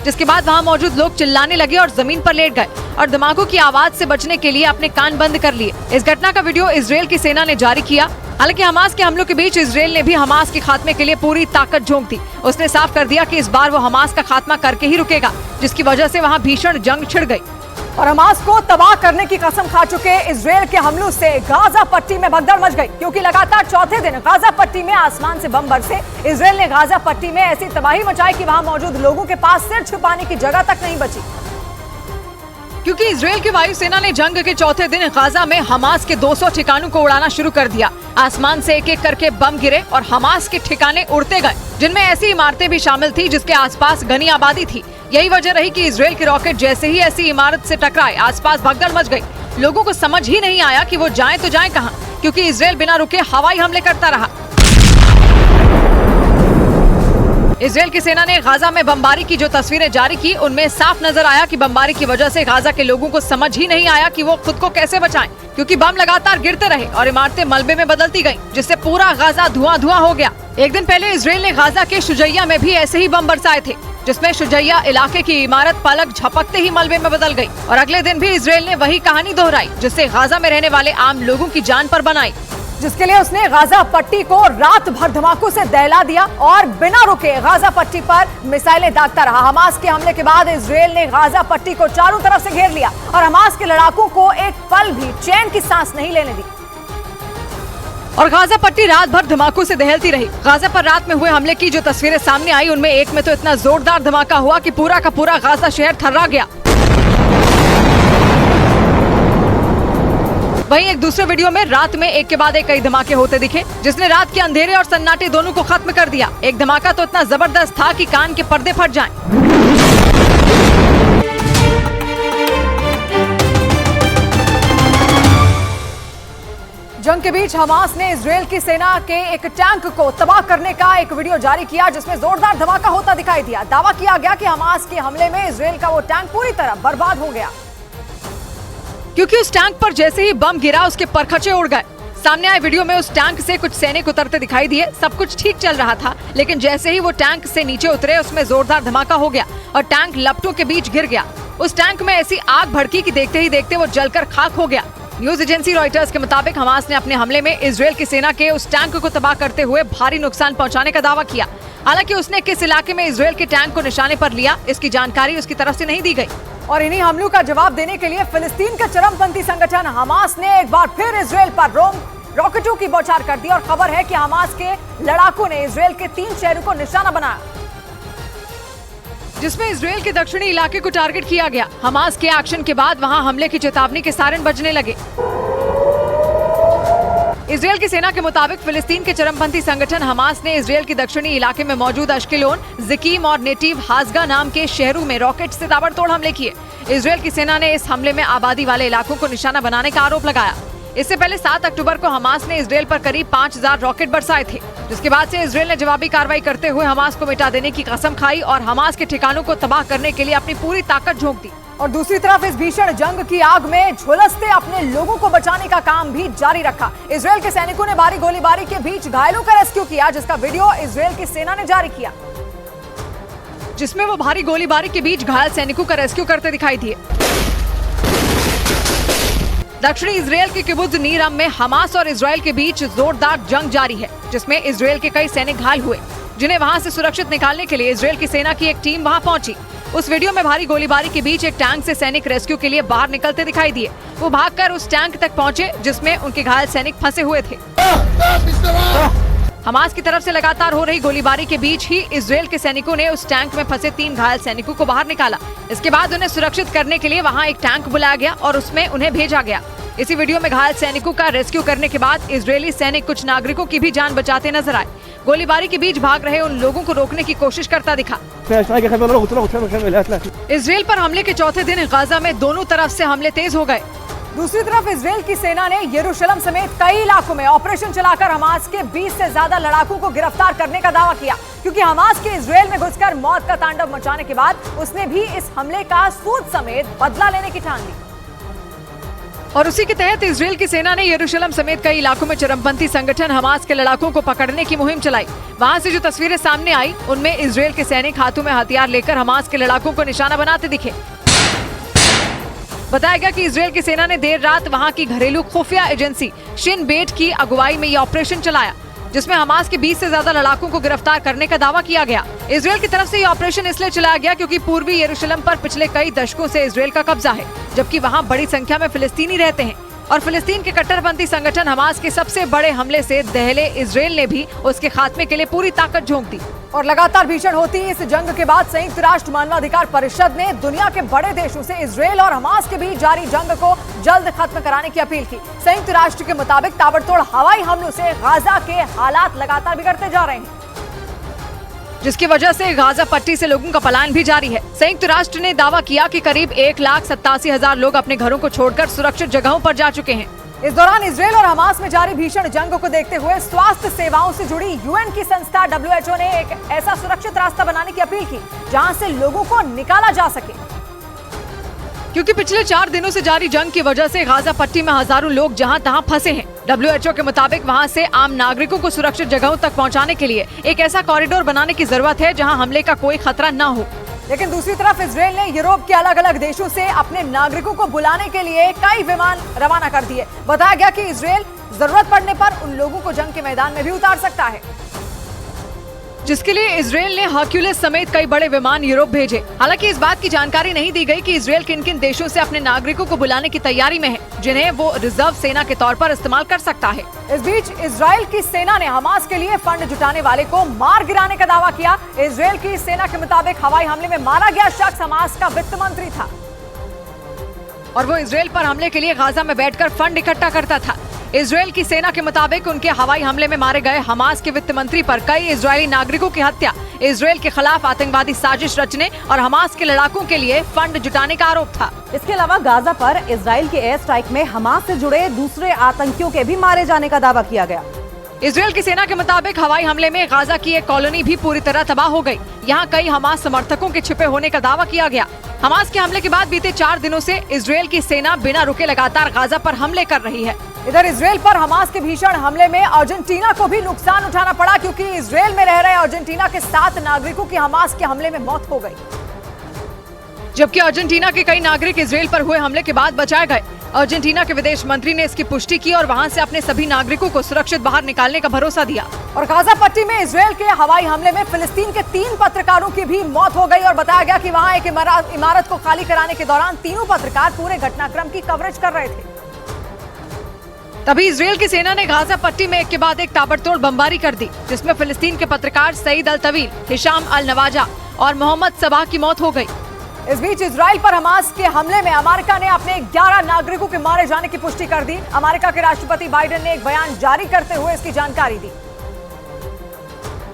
जिसके बाद वहाँ मौजूद लोग चिल्लाने लगे और जमीन पर लेट गए और धमाकों की आवाज से बचने के लिए अपने कान बंद कर लिए। इस घटना का वीडियो इजराइल की सेना ने जारी किया। हालांकि हमास के हमलों के बीच इजराइल ने भी हमास के खात्मे के लिए पूरी ताकत झोंक दी। उसने साफ कर दिया कि इस बार वो हमास का खात्मा करके ही रुकेगा, जिसकी वजह से वहाँ भीषण जंग छिड़ गई और हमास को तबाह करने की कसम खा चुके इजराइल के हमलों से गाजा पट्टी में भगदड़ मच गई, क्योंकि लगातार चौथे दिन गाजा पट्टी में आसमान से बम बरसे। इजराइल ने गाजा पट्टी में ऐसी तबाही मचाई कि वहां मौजूद लोगों के पास सिर छुपाने की जगह तक नहीं बची, क्योंकि इजराइल की वायुसेना ने जंग के चौथे दिन गाजा में हमास के 200 ठिकानों को उड़ाना शुरू कर दिया। आसमान से एक एक करके बम गिरे और हमास के ठिकाने उड़ते गए, जिनमें ऐसी इमारतें भी शामिल थी जिसके आसपास घनी आबादी थी। यही वजह रही कि इजराइल के रॉकेट जैसे ही ऐसी इमारत से टकराए, आसपास भगदड़ मच गई। लोगों को समझ ही नहीं आया कि वो जाएं तो जाएं कहां, क्योंकि इजराइल बिना रुके हवाई हमले करता रहा। इजराइल की सेना ने गाजा में बमबारी की जो तस्वीरें जारी की, उनमें साफ नजर आया कि बमबारी की वजह से गाजा के लोगों को समझ ही नहीं आया कि वो खुद को कैसे बचाएं, क्योंकि बम लगातार गिरते रहे और इमारतें मलबे में बदलती गईं, जिससे पूरा गाजा धुआं हो गया। एक दिन पहले इजराइल ने गाजा के शुजैया में भी ऐसे ही बम बरसाए थे, जिसमें शुजैया इलाके की इमारत पलक झपकते ही मलबे में बदल गई। और अगले दिन भी इजराइल ने वही कहानी दोहराई, जिससे गाजा में रहने वाले आम लोगों की जान पर बनाई, जिसके लिए उसने गाजा पट्टी को रात भर धमाकों से दहला दिया और बिना रुके गाजा पट्टी पर मिसाइलें दागता रहा। हमास के हमले के बाद इजराइल ने गाजा पट्टी को चारों तरफ से घेर लिया और हमास के लड़ाकों को एक पल भी चैन की सांस नहीं लेने दी और गाजा पट्टी रात भर धमाकों से दहलती रही। गाजा पर रात में हुए हमले की जो तस्वीरें सामने आई, उनमें एक में तो इतना जोरदार धमाका हुआ कि पूरा का पूरा गाजा शहर थर्रा गया। वहीं एक दूसरे वीडियो में रात में एक के बाद एक कई धमाके होते दिखे, जिसने रात के अंधेरे और सन्नाटे दोनों को खत्म कर दिया। एक धमाका तो इतना जबरदस्त था कि कान के पर्दे फट जाएं। जंग के बीच हमास ने इजराइल की सेना के एक टैंक को तबाह करने का एक वीडियो जारी किया, जिसमें जोरदार धमाका होता दिखाई दिया। दावा किया गया कि हमास के हमले में इजराइल का वो टैंक पूरी तरह बर्बाद हो गया, क्योंकि उस टैंक पर जैसे ही बम गिरा उसके परखचे उड़ गए। सामने आए वीडियो में उस टैंक से कुछ सैनिक उतरते दिखाई दिए। सब कुछ ठीक चल रहा था, लेकिन जैसे ही वो टैंक से नीचे उतरे, उसमें जोरदार धमाका हो गया और टैंक लपटों के बीच गिर गया। उस टैंक में ऐसी आग भड़की कि देखते ही देखते वो जलकर खाक हो गया। न्यूज एजेंसी रॉयटर्स के मुताबिक हमास ने अपने हमले में इजराइल की सेना के उस टैंक को तबाह करते हुए भारी नुकसान पहुंचाने का दावा किया। हालांकि उसने किस इलाके में इजराइल के टैंक को निशाने पर लिया, इसकी जानकारी उसकी तरफ से नहीं दी गई। और इन्हीं हमलों का जवाब देने के लिए फिलिस्तीन के चरमपंथी संगठन हमास ने एक बार फिर इजराइल पर रॉकेटों की बौछार कर दी और खबर है कि हमास के लड़ाकों ने इजराइल के 3 शहरों को निशाना बनाया, जिसमें इजराइल के दक्षिणी इलाके को टारगेट किया गया। हमास के एक्शन के बाद वहां हमले की चेतावनी के सायरन बजने लगे। इजराइल की सेना के मुताबिक फिलिस्तीन के चरमपंथी संगठन हमास ने इजराइल के दक्षिणी इलाके में मौजूद अश्केलोन, जिकीम और नेटिव हाजगा नाम के शहरों में रॉकेट से ताबड़तोड़ हमले किए। इजराइल की सेना ने इस हमले में आबादी वाले इलाकों को निशाना बनाने का आरोप लगाया। इससे पहले 7 अक्टूबर को हमास ने इजराइल पर करीब 5000 रॉकेट बरसाए थे। जिसके बाद से इजराइल ने जवाबी कार्रवाई करते हुए हमास को मिटा देने की कसम खाई और हमास के ठिकानों को तबाह करने के लिए अपनी पूरी ताकत झोंक दी। और दूसरी तरफ इस भीषण जंग की आग में झुलसते अपने लोगों को बचाने का काम भी जारी रखा। इजराइल के सैनिकों ने भारी गोलीबारी के बीच घायलों का रेस्क्यू किया, जिसका वीडियो इजराइल की सेना ने जारी किया, जिसमें वो भारी गोलीबारी के बीच घायल सैनिकों का रेस्क्यू करते दिखाई दिए। दक्षिणी इजराइल के किबुत्ज नीर अम में हमास और इजराइल के बीच जोरदार जंग जारी है, जिसमें इजराइल के कई सैनिक घायल हुए, जिन्हें वहां से सुरक्षित निकालने के लिए इजराइल की सेना की एक टीम वहां पहुंची। उस वीडियो में भारी गोलीबारी के बीच एक टैंक से सैनिक रेस्क्यू के लिए बाहर निकलते दिखाई दिए। वो भागकर उस टैंक तक पहुंचे जिसमें उनके घायल सैनिक फंसे हुए थे। हमास की तरफ से लगातार हो रही गोलीबारी के बीच ही इजराइल के सैनिकों ने उस टैंक में फंसे 3 घायल सैनिकों को बाहर निकाला। इसके बाद उन्हें सुरक्षित करने के लिए वहां एक टैंक बुलाया गया और उसमें उन्हें भेजा गया। इसी वीडियो में घायल सैनिकों का रेस्क्यू करने के बाद इजरायली सैनिक कुछ नागरिकों की भी जान बचाते नजर आए। गोलीबारी के बीच भाग रहे उन लोगों को रोकने की कोशिश करता दिखा। इजराइल पर हमले के चौथे दिन गाजा में दोनों तरफ से हमले तेज हो गए। दूसरी तरफ इजराइल की सेना ने यरूशलेम समेत कई इलाकों में ऑपरेशन चलाकर हमास के 20 से ज्यादा लड़ाकों को गिरफ्तार करने का दावा किया, क्योंकि हमास के इजराइल में घुसकर मौत का तांडव मचाने के बाद उसने भी इस हमले का सूद समेत बदला लेने की ठान ली। और उसी के तहत इजराइल की सेना ने यरूशलेम समेत कई इलाकों में चरमपंथी संगठन हमास के लड़ाकों को पकड़ने की मुहिम चलाई। वहां से जो तस्वीरें सामने आई उनमें इजराइल के सैनिक हाथों में हथियार लेकर हमास के लड़ाकों को निशाना बनाते दिखे। बताया गया कि इजराइल की सेना ने देर रात वहां की घरेलू खुफिया एजेंसी शिन बेट की अगुवाई में यह ऑपरेशन चलाया, जिसमें हमास के 20 से ज्यादा लड़ाकों को गिरफ्तार करने का दावा किया गया। इजराइल की तरफ से यह ऑपरेशन इसलिए चलाया गया क्योंकि पूर्वी यरूशलेम पर पिछले कई दशकों से इजराइल का कब्जा है, जबकि वहां बड़ी संख्या में फिलिस्तीनी रहते हैं और फिलिस्तीन के कट्टरपंथी संगठन हमास के सबसे बड़े हमले से दहले इजराइल ने भी उसके खात्मे के लिए पूरी ताकत झोंक दी। और लगातार भीषण होती इस जंग के बाद संयुक्त राष्ट्र मानवाधिकार परिषद ने दुनिया के बड़े देशों से इजराइल और हमास के बीच जारी जंग को जल्द खत्म कराने की अपील की। संयुक्त राष्ट्र के मुताबिक ताबड़तोड़ हवाई हमलों से गाजा के हालात लगातार बिगड़ते जा रहे हैं, जिसकी वजह से गाजा पट्टी से लोगों का पलायन भी जारी है। संयुक्त राष्ट्र ने दावा किया कि करीब 1,87,000 लोग अपने घरों को छोड़कर सुरक्षित जगहों पर जा चुके हैं। इस दौरान इजराइल और हमास में जारी भीषण जंग को देखते हुए स्वास्थ्य सेवाओं से जुड़ी यूएन की संस्था WHO ने एक ऐसा सुरक्षित रास्ता बनाने की अपील की जहां से लोगों को निकाला जा सके, क्योंकि पिछले 4 दिनों से जारी जंग की वजह से गाजा पट्टी में हजारों लोग जहां तहां फंसे हैं। WHO के मुताबिक वहां से आम नागरिकों को सुरक्षित जगहों तक पहुंचाने के लिए एक ऐसा कॉरिडोर बनाने की जरूरत है जहां हमले का कोई खतरा न हो। लेकिन दूसरी तरफ इजराइल ने यूरोप के अलग अलग देशों से अपने नागरिकों को बुलाने के लिए कई विमान रवाना कर दिए। बताया गया कि इजराइल जरूरत पड़ने पर उन लोगों को जंग के मैदान में भी उतार सकता है, जिसके लिए इजराइल ने हर्क्यूलिस समेत कई बड़े विमान यूरोप भेजे। हालांकि इस बात की जानकारी नहीं दी गई कि इजराइल किन किन देशों से अपने नागरिकों को बुलाने की तैयारी में है, जिन्हें वो रिजर्व सेना के तौर पर इस्तेमाल कर सकता है। इस बीच इजराइल की सेना ने हमास के लिए फंड जुटाने वाले को मार गिराने का दावा किया। इजराइल की सेना के मुताबिक हवाई हमले में मारा गया शख्स हमास का वित्त मंत्री था और वो इजराइल पर हमले के लिए गाजा में बैठकर फंड इकट्ठा करता था। इजराइल की सेना के मुताबिक उनके हवाई हमले में मारे गए हमास के वित्त मंत्री पर कई इजरायली नागरिकों की हत्या, इजराइल के खिलाफ आतंकवादी साजिश रचने और हमास के लड़ाकों के लिए फंड जुटाने का आरोप था। इसके अलावा गाजा पर इजराइल के एयर स्ट्राइक में हमास से जुड़े दूसरे आतंकियों के भी मारे जाने का दावा किया गया। इजराइल की सेना के मुताबिक हवाई हमले में गाजा की एक कॉलोनी भी पूरी तरह तबाह हो गई। यहाँ कई हमास समर्थकों के छिपे होने का दावा किया गया। हमास के हमले के बाद बीते 4 दिनों से इजराइल की सेना बिना रुके लगातार गाजा पर हमले कर रही है। इधर इजराइल पर हमास के भीषण हमले में अर्जेंटीना को भी नुकसान उठाना पड़ा, क्योंकि इजराइल में रह रहे अर्जेंटीना के 7 नागरिकों की हमास के हमले में मौत हो गई, जबकि अर्जेंटीना के कई नागरिक इजराइल पर हुए हमले के बाद बचाए गए। अर्जेंटीना के विदेश मंत्री ने इसकी पुष्टि की और वहां से अपने सभी नागरिकों को सुरक्षित बाहर निकालने का भरोसा दिया। और गाजा पट्टी में इजराइल के हवाई हमले में फिलिस्तीन के 3 पत्रकारों की भी मौत हो गई और बताया गया कि वहां एक इमारत को खाली कराने के दौरान तीनों पत्रकार पूरे घटनाक्रम की कवरेज कर रहे थे। तभी इजराइल की सेना ने गाजा पट्टी में एक के बाद एक ताबड़तोड़ बमबारी कर दी, जिसमें फिलिस्तीन के पत्रकार सईद अल तवील, हिशाम अल नवाजा और मोहम्मद सबाह की मौत हो गई। इस बीच इजराइल पर हमास के हमले में अमेरिका ने अपने 11 नागरिकों के मारे जाने की पुष्टि कर दी। अमेरिका के राष्ट्रपति बाइडेन ने एक बयान जारी करते हुए इसकी जानकारी दी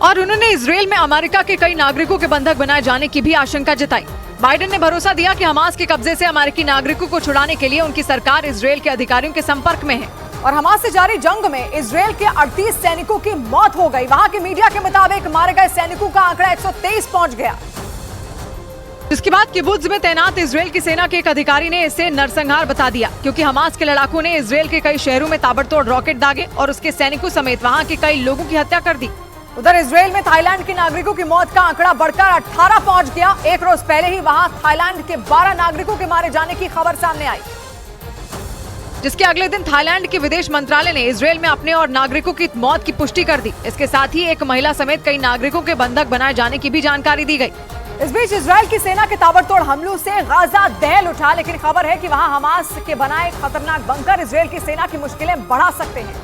और उन्होंने इजराइल में अमेरिका के कई नागरिकों के बंधक बनाए जाने की भी आशंका जताई। बाइडेन ने भरोसा दिया कि हमास के कब्जे से अमेरिकी नागरिकों को छुड़ाने के लिए उनकी सरकार इजराइल के अधिकारियों के संपर्क में है। और हमास से जारी जंग में इजराइल के 38 सैनिकों की मौत हो गई। वहां के मीडिया के मुताबिक मारे गए सैनिकों का आंकड़ा 123 पहुंच गया। जिसके बाद किबुत्ज में तैनात इजराइल की सेना के एक अधिकारी ने इसे नरसंहार बता दिया, क्योंकि हमास के लड़ाकों ने इजराइल के कई शहरों में ताबड़तोड़ रॉकेट दागे और उसके सैनिकों समेत वहां के कई लोगों की हत्या कर दी। उधर इजराइल में थाईलैंड के नागरिकों की मौत का आंकड़ा बढ़कर 18 पहुंच गया। एक रोज पहले ही वहां थाईलैंड के 12 नागरिकों के मारे जाने की खबर सामने आई, जिसके अगले दिन थाईलैंड के विदेश मंत्रालय ने इजराइल में अपने और नागरिकों की मौत की पुष्टि कर दी। इसके साथ ही एक महिला समेत कई नागरिकों के बंधक बनाए जाने की भी जानकारी दी गई। इस बीच इजराइल की सेना के ताबड़तोड़ हमलों से गाजा दहल उठा, लेकिन खबर है कि वहां हमास के बनाए खतरनाक बंकर इजराइल की सेना की मुश्किलें बढ़ा सकते हैं,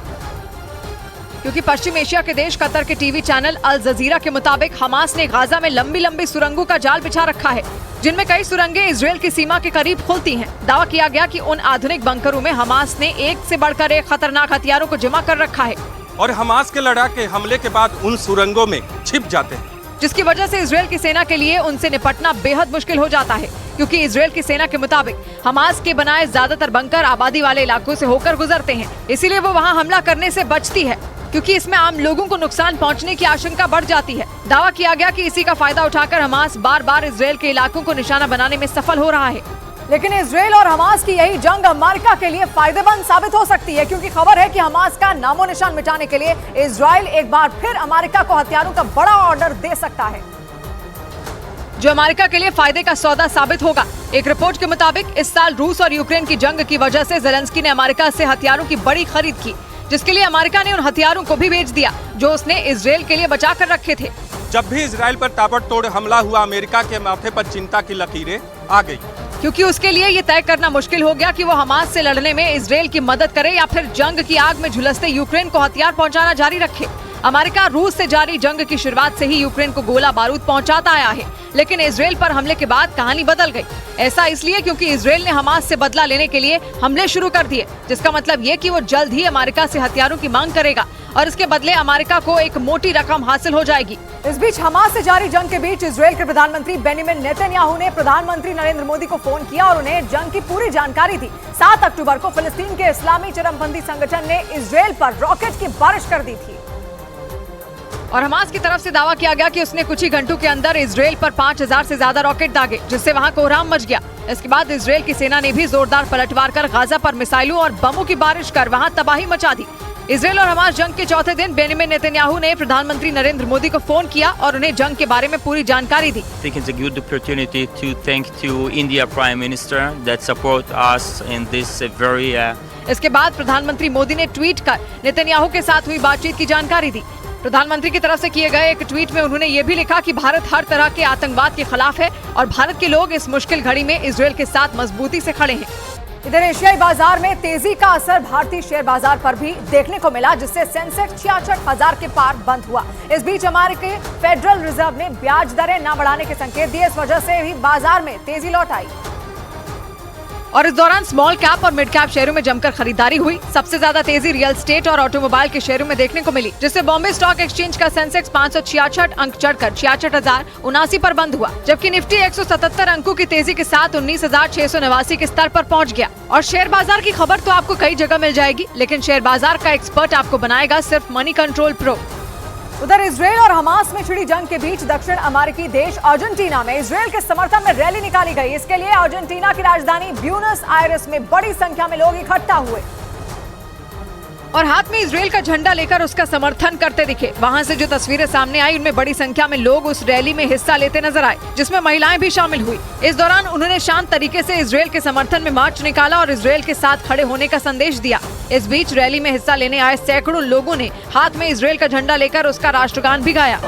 क्योंकि पश्चिम एशिया के देश कतर के टीवी चैनल अल जजीरा के मुताबिक हमास ने गाजा में लंबी लंबी सुरंगों का जाल बिछा रखा है, जिनमें कई सुरंगें इजराइल की सीमा के करीब खुलती हैं। दावा किया गया कि उन आधुनिक बंकरों में हमास ने एक से बढ़कर एक खतरनाक हथियारों को जमा कर रखा है और हमास के लड़ाके हमले के बाद उन सुरंगों में छिप जाते हैं, जिसकी वजह से इजराइल की सेना के लिए उनसे निपटना बेहद मुश्किल हो जाता है, क्योंकि इजराइल की सेना के मुताबिक हमास के बनाए ज्यादातर बंकर आबादी वाले इलाकों से होकर गुजरते हैं। इसीलिए वो वहां हमला करने से बचती है, क्योंकि इसमें आम लोगों को नुकसान पहुंचने की आशंका बढ़ जाती है। दावा किया गया कि इसी का फायदा उठाकर हमास बार बार इजराइल के इलाकों को निशाना बनाने में सफल हो रहा है। लेकिन इजराइल और हमास की यही जंग अमेरिका के लिए फायदेमंद साबित हो सकती है, क्योंकि खबर है कि हमास का नामो निशान मिटाने के लिए इजराइल एक बार फिर अमेरिका को हथियारों का बड़ा ऑर्डर दे सकता है, जो अमेरिका के लिए फायदे का सौदा साबित होगा। एक रिपोर्ट के मुताबिक इस साल रूस और यूक्रेन की जंग की वजह से ज़ेलेंस्की ने अमेरिका से हथियारों की बड़ी खरीद की, जिसके लिए अमेरिका ने उन हथियारों को भी बेच दिया जो उसने इजराइल के लिए बचा कर रखे थे। जब भी इजराइल पर ताबड़तोड़ हमला हुआ, अमेरिका के माथे पर चिंता की लकीरें आ गई, क्योंकि उसके लिए ये तय करना मुश्किल हो गया कि वो हमास से लड़ने में इजराइल की मदद करे या फिर जंग की आग में झुलसते यूक्रेन को हथियार पहुंचाना जारी रखे। अमेरिका रूस से जारी जंग की शुरुआत से ही यूक्रेन को गोला बारूद पहुंचाता आया है, लेकिन इजराइल पर हमले के बाद कहानी बदल गई। ऐसा इसलिए क्योंकि इजराइल ने हमास से बदला लेने के लिए हमले शुरू कर दिए, जिसका मतलब ये कि वो जल्द ही अमेरिका से हथियारों की मांग करेगा और इसके बदले अमेरिका को एक मोटी रकम हासिल हो जाएगी। इस बीच हमास से जारी जंग के बीच इजराइल के प्रधानमंत्री बेंजामिन नेतन्याहू ने प्रधानमंत्री नरेंद्र मोदी को फोन किया और उन्हें जंग की पूरी जानकारी दी। 7 अक्टूबर को फिलिस्तीन के इस्लामी चरमपंथी संगठन ने इजराइल पर रॉकेट की बारिश कर दी थी और हमास की तरफ से दावा किया गया कि उसने कुछ ही घंटों के अंदर इजराइल पर 5000 से ज्यादा रॉकेट दागे, जिससे वहां कोहराम मच गया। इसके बाद इजराइल की सेना ने भी जोरदार पलटवार कर गाजा पर मिसाइलों और बमों की बारिश कर वहां तबाही मचा दी। इजराइल और हमास जंग के चौथे दिन बेंजामिन नेतन्याहू ने प्रधानमंत्री नरेंद्र मोदी को फोन किया और उन्हें जंग के बारे में पूरी जानकारी दी। इसके बाद प्रधानमंत्री मोदी ने ट्वीट कर नेतन्याहू के साथ हुई बातचीत की जानकारी दी। प्रधानमंत्री की तरफ से किए गए एक ट्वीट में उन्होंने ये भी लिखा कि भारत हर तरह के आतंकवाद के खिलाफ है और भारत के लोग इस मुश्किल घड़ी में इजराइल के साथ मजबूती से खड़े हैं। इधर एशियाई बाजार में तेजी का असर भारतीय शेयर बाजार पर भी देखने को मिला, जिससे सेंसेक्स 66,000 के पार बंद हुआ। इस बीच अमेरिकी फेडरल रिजर्व ने ब्याज दरें न बढ़ाने के संकेत दिए। इस वजह से भी बाजार में तेजी लौट आई और इस दौरान स्मॉल कैप और मिड कैप शेयरों में जमकर खरीदारी हुई। सबसे ज्यादा तेजी रियल एस्टेट और ऑटोमोबाइल के शेयरों में देखने को मिली, जिससे बॉम्बे स्टॉक एक्सचेंज का सेंसेक्स 566 अंक चढ़कर 66,079 पर बंद हुआ, जबकि निफ्टी 177 अंकों की तेजी के साथ 19,689 के स्तर पर पहुंच गया। और शेयर बाजार की खबर तो आपको कई जगह मिल जाएगी, लेकिन शेयर बाजार का एक्सपर्ट आपको बनाएगा सिर्फ मनी कंट्रोल प्रो। उधर इजराइल और हमास में छिड़ी जंग के बीच दक्षिण अमेरिकी देश अर्जेंटीना में इजराइल के समर्थन में रैली निकाली गई। इसके लिए अर्जेंटीना की राजधानी ब्यूनस आयर्स में बड़ी संख्या में लोग इकट्ठा हुए और हाथ में इजराइल का झंडा लेकर उसका समर्थन करते दिखे। वहां से जो तस्वीरें सामने आई, उनमें बड़ी संख्या में लोग उस रैली में हिस्सा लेते नजर आए, जिसमें महिलाएं भी शामिल हुई। इस दौरान उन्होंने शांत तरीके से इजराइल के समर्थन में मार्च निकाला और इजराइल के साथ खड़े होने का संदेश दिया। इस बीच रैली में हिस्सा लेने आए सैकड़ों लोगों ने हाथ में इजराइल का झंडा लेकर उसका राष्ट्रगान भी गाया।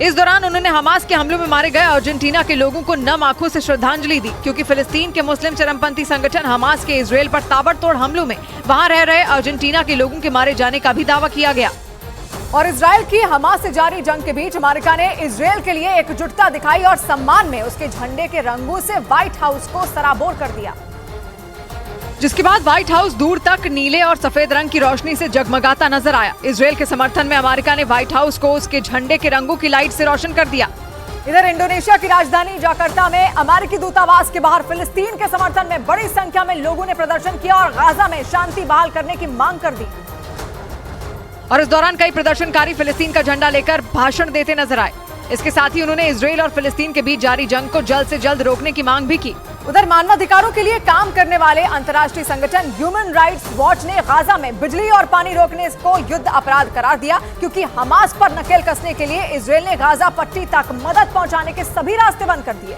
इस दौरान उन्होंने हमास के हमलों में मारे गए अर्जेंटीना के लोगों को नम आंखों से श्रद्धांजलि दी, क्योंकि फिलिस्तीन के मुस्लिम चरमपंथी संगठन हमास के इजराइल पर ताबड़तोड़ हमलों में वहां रह रहे अर्जेंटीना के लोगों के मारे जाने का भी दावा किया गया। और इजराइल की हमास से जारी जंग के बीच अमेरिका ने इजराइल के लिए एकजुटता दिखाई और सम्मान में उसके झंडे के रंगों से व्हाइट हाउस को सराबोर कर दिया, जिसके बाद व्हाइट हाउस दूर तक नीले और सफेद रंग की रोशनी से जगमगाता नजर आया। इजराइल के समर्थन में अमेरिका ने व्हाइट हाउस को उसके झंडे के रंगों की लाइट से रोशन कर दिया। इधर इंडोनेशिया की राजधानी जाकार्ता में अमेरिकी दूतावास के बाहर फिलिस्तीन के समर्थन में बड़ी संख्या में लोगों ने प्रदर्शन किया और गाजा में शांति बहाल करने की मांग कर दी। और इस दौरान कई प्रदर्शनकारी फिलिस्तीन का झंडा लेकर भाषण देते नजर आए। इसके साथ ही उन्होंने इजराइल और फिलिस्तीन के बीच जारी जंग को जल्द से जल्द रोकने की मांग भी की। उधर मानवाधिकारों के लिए काम करने वाले अंतर्राष्ट्रीय संगठन ह्यूमन राइट्स वॉच ने गाजा में बिजली और पानी रोकने को युद्ध अपराध करार दिया, क्योंकि हमास पर नकेल कसने के लिए इजराइल ने गाजा पट्टी तक मदद पहुंचाने के सभी रास्ते बंद कर दिए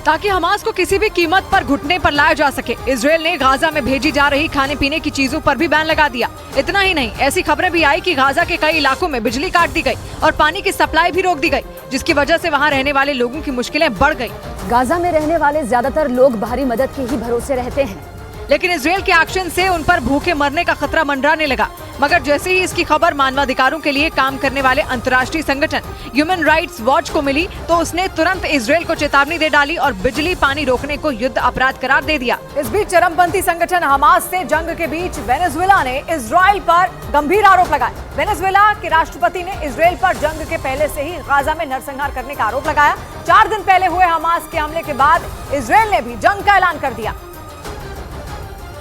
ताकि हमास को किसी भी कीमत पर घुटने पर लाया जा सके। इजराइल ने गाजा में भेजी जा रही खाने पीने की चीजों पर भी बैन लगा दिया। इतना ही नहीं, ऐसी खबरें भी आई कि गाजा के कई इलाकों में बिजली काट दी गई और पानी की सप्लाई भी रोक दी गई, जिसकी वजह से वहां रहने वाले लोगों की मुश्किलें बढ़ गई। गाजा में रहने वाले ज्यादातर लोग बाहरी मदद के ही भरोसे रहते हैं, लेकिन इजराइल के एक्शन से उन पर भूखे मरने का खतरा मंडराने लगा। मगर जैसे ही इसकी खबर मानवाधिकारों के लिए काम करने वाले अंतर्राष्ट्रीय संगठन ह्यूमन राइट्स वॉच को मिली, तो उसने तुरंत इजराइल को चेतावनी दे डाली और बिजली पानी रोकने को युद्ध अपराध करार दे दिया। इस बीच चरमपंथी संगठन हमास से जंग के बीच वेनेजुएला ने इजराइल पर गंभीर आरोप लगाए। वेनेजुएला के राष्ट्रपति ने इजराइल पर जंग के पहले से ही गाजा में नरसंहार करने का आरोप लगाया। 4 दिन पहले हुए हमास के हमले के बाद इजराइल ने भी जंग का ऐलान कर दिया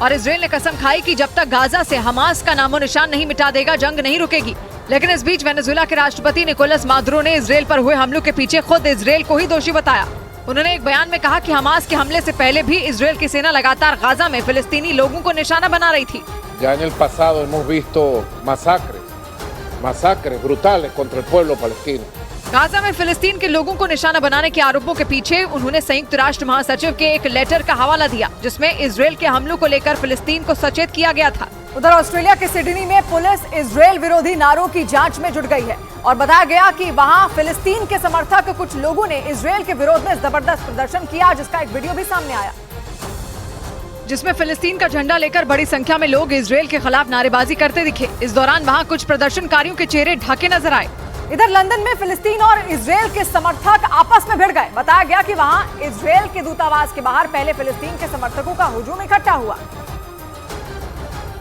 और इजराइल ने कसम खाई कि जब तक गाजा से हमास का नामो निशान नहीं मिटा देगा, जंग नहीं रुकेगी। लेकिन इस बीच वेनेजुएला के राष्ट्रपति निकोलस मादुरो ने इजराइल पर हुए हमलों के पीछे खुद इजराइल को ही दोषी बताया। उन्होंने एक बयान में कहा कि हमास के हमले से पहले भी इजराइल की सेना लगातार गाजा में फिलिस्तीनी लोगों को निशाना बना रही थी। Ya en el pasado hemos visto masacres brutales contra el pueblo palestino. Gaza में फिलिस्तीन के लोगों को निशाना बनाने के आरोपों के पीछे उन्होंने संयुक्त राष्ट्र महासचिव के एक लेटर का हवाला दिया, जिसमें इजराइल के हमलों को लेकर फिलिस्तीन को सचेत किया गया था। उधर ऑस्ट्रेलिया के सिडनी में पुलिस इजराइल विरोधी नारों की जांच में जुट गई है और बताया गया कि वहां फिलिस्तीन के समर्थक कुछ लोगों ने इजराइल के विरोध में जबरदस्त प्रदर्शन किया, जिसका एक वीडियो भी सामने आया, जिसमें फिलिस्तीन का झंडा लेकर बड़ी संख्या में लोग इजराइल के खिलाफ नारेबाजी करते दिखे। इस दौरान वहां कुछ प्रदर्शनकारियों के चेहरे ढके नजर आए। इधर लंदन में फिलिस्तीन और इजराइल के समर्थक आपस में भिड़ गए। बताया गया कि वहां इजराइल के दूतावास के बाहर पहले फिलिस्तीन के समर्थकों का हुजूम इकट्ठा हुआ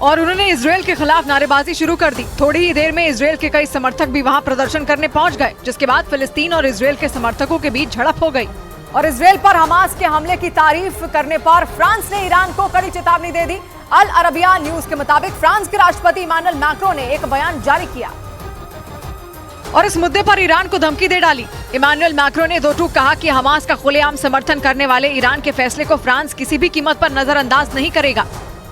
और उन्होंने इजराइल के खिलाफ नारेबाजी शुरू कर दी। थोड़ी ही देर में इजराइल के कई समर्थक भी वहां प्रदर्शन करने पहुंच गए, जिसके बाद फिलिस्तीन और इजराइल के समर्थकों के बीच झड़प हो गई। और इजराइल पर हमास के हमले की तारीफ करने पर फ्रांस ने ईरान को कड़ी चेतावनी दे दी। अल अरबिया न्यूज के मुताबिक फ्रांस के राष्ट्रपति इमानुएल मैक्रों ने एक बयान जारी किया और इस मुद्दे पर ईरान को धमकी दे डाली। इमानुएल मैक्रों ने दो टूक कहा कि हमास का खुलेआम समर्थन करने वाले ईरान के फैसले को फ्रांस किसी भी कीमत पर नजरअंदाज नहीं करेगा।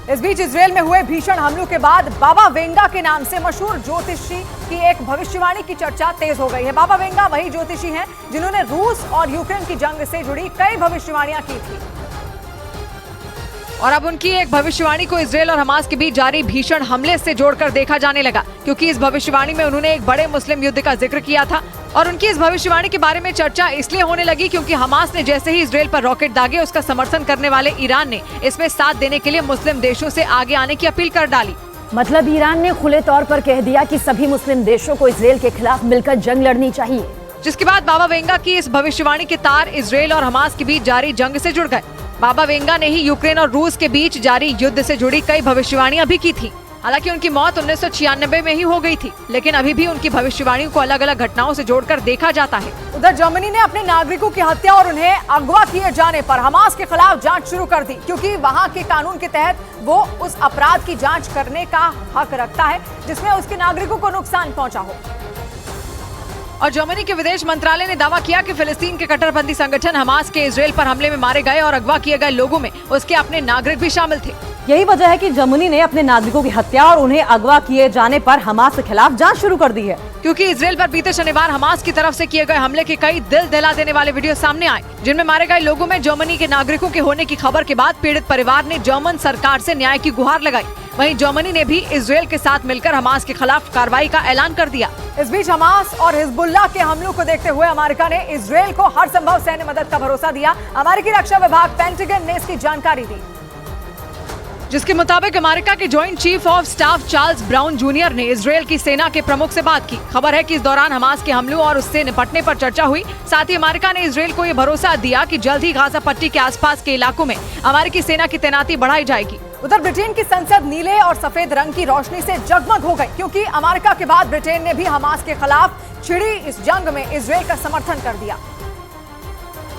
इस बीच इजराइल में हुए भीषण हमलों के बाद बाबा वेंगा के नाम से मशहूर ज्योतिषी की एक भविष्यवाणी की चर्चा तेज हो गई है। बाबा वेंगा वही ज्योतिषी हैं जिन्होंने रूस और यूक्रेन की जंग से जुड़ी कई भविष्यवाणियां की थी और अब उनकी एक भविष्यवाणी को इजराइल और हमास के बीच जारी भीषण हमले से जोड़कर देखा जाने लगा, क्योंकि इस भविष्यवाणी में उन्होंने एक बड़े मुस्लिम युद्ध का जिक्र किया था। और उनकी इस भविष्यवाणी के बारे में चर्चा इसलिए होने लगी क्योंकि हमास ने जैसे ही इजराइल पर रॉकेट दागे, उसका समर्थन करने वाले ईरान ने इसमें साथ देने के लिए मुस्लिम देशों से आगे आने की अपील कर डाली। मतलब ईरान ने खुले तौर पर कह दिया कि सभी मुस्लिम देशों को इजराइल के खिलाफ मिलकर जंग लड़नी चाहिए, जिसके बाद बाबा वेंगा की इस भविष्यवाणी के तार इजराइल और हमास के बीच जारी जंग से जुड़ गए। बाबा वेंगा ने ही यूक्रेन और रूस के बीच जारी युद्ध से जुड़ी कई भविष्यवाणियां भी की थी। हालांकि उनकी मौत 1996 में ही हो गई थी, लेकिन अभी भी उनकी भविष्यवाणियों को अलग अलग घटनाओं से जोड़कर देखा जाता है। उधर जर्मनी ने अपने नागरिकों की हत्या और उन्हें अगवा किए जाने पर हमास के खिलाफ जांच शुरू कर दी, क्योंकि वहां के कानून के तहत वो उस अपराध की जांच करने का हक रखता है जिसमें उसके नागरिकों को नुकसान पहुंचा हो। और जर्मनी के विदेश मंत्रालय ने दावा किया कि फिलिस्तीन के कट्टरपंथी संगठन हमास के इजराइल पर हमले में मारे गए और अगवा किए गए लोगों में उसके अपने नागरिक भी शामिल थे। यही वजह है कि जर्मनी ने अपने नागरिकों की हत्या और उन्हें अगवा किए जाने पर हमास के खिलाफ जांच शुरू कर दी है, क्योंकि इजराइल पर बीते शनिवार हमास की तरफ से किए गए हमले के कई दिल दहला देने वाले वीडियो सामने आए, जिनमें मारे गए लोगों में जर्मनी के नागरिकों के होने की खबर के बाद पीड़ित परिवार ने जर्मन सरकार से न्याय की गुहार लगाई। वहीं जर्मनी ने भी इजराइल के साथ मिलकर हमास के खिलाफ कार्रवाई का ऐलान कर दिया। इस बीच हमास और हिजबुल्लाह के हमलों को देखते हुए अमेरिका ने इजराइल को हर संभव सैन्य मदद का भरोसा दिया। अमेरिकी रक्षा विभाग पेंटागन ने इसकी जानकारी दी। जिसके मुताबिक अमेरिका के joint chief of staff Charles brown junior ने इजरायल की सेना के प्रमुख से बात की। खबर है कि इस दौरान हमास के हमलों और उससे निपटने पर चर्चा हुई। साथ ही अमेरिका ने इजरायल को ये भरोसा दिया कि जल्द ही गाजा पट्टी के आसपास के इलाकों में अमेरिकी सेना की तैनाती बढ़ाई जाएगी। उधर ब्रिटेन की संसद नीले और सफेद रंग की रोशनी से जगमग हो गई, क्योंकि अमेरिका के बाद ब्रिटेन ने भी हमास के खिलाफ छिड़ी इस जंग में इजरायल का समर्थन कर दिया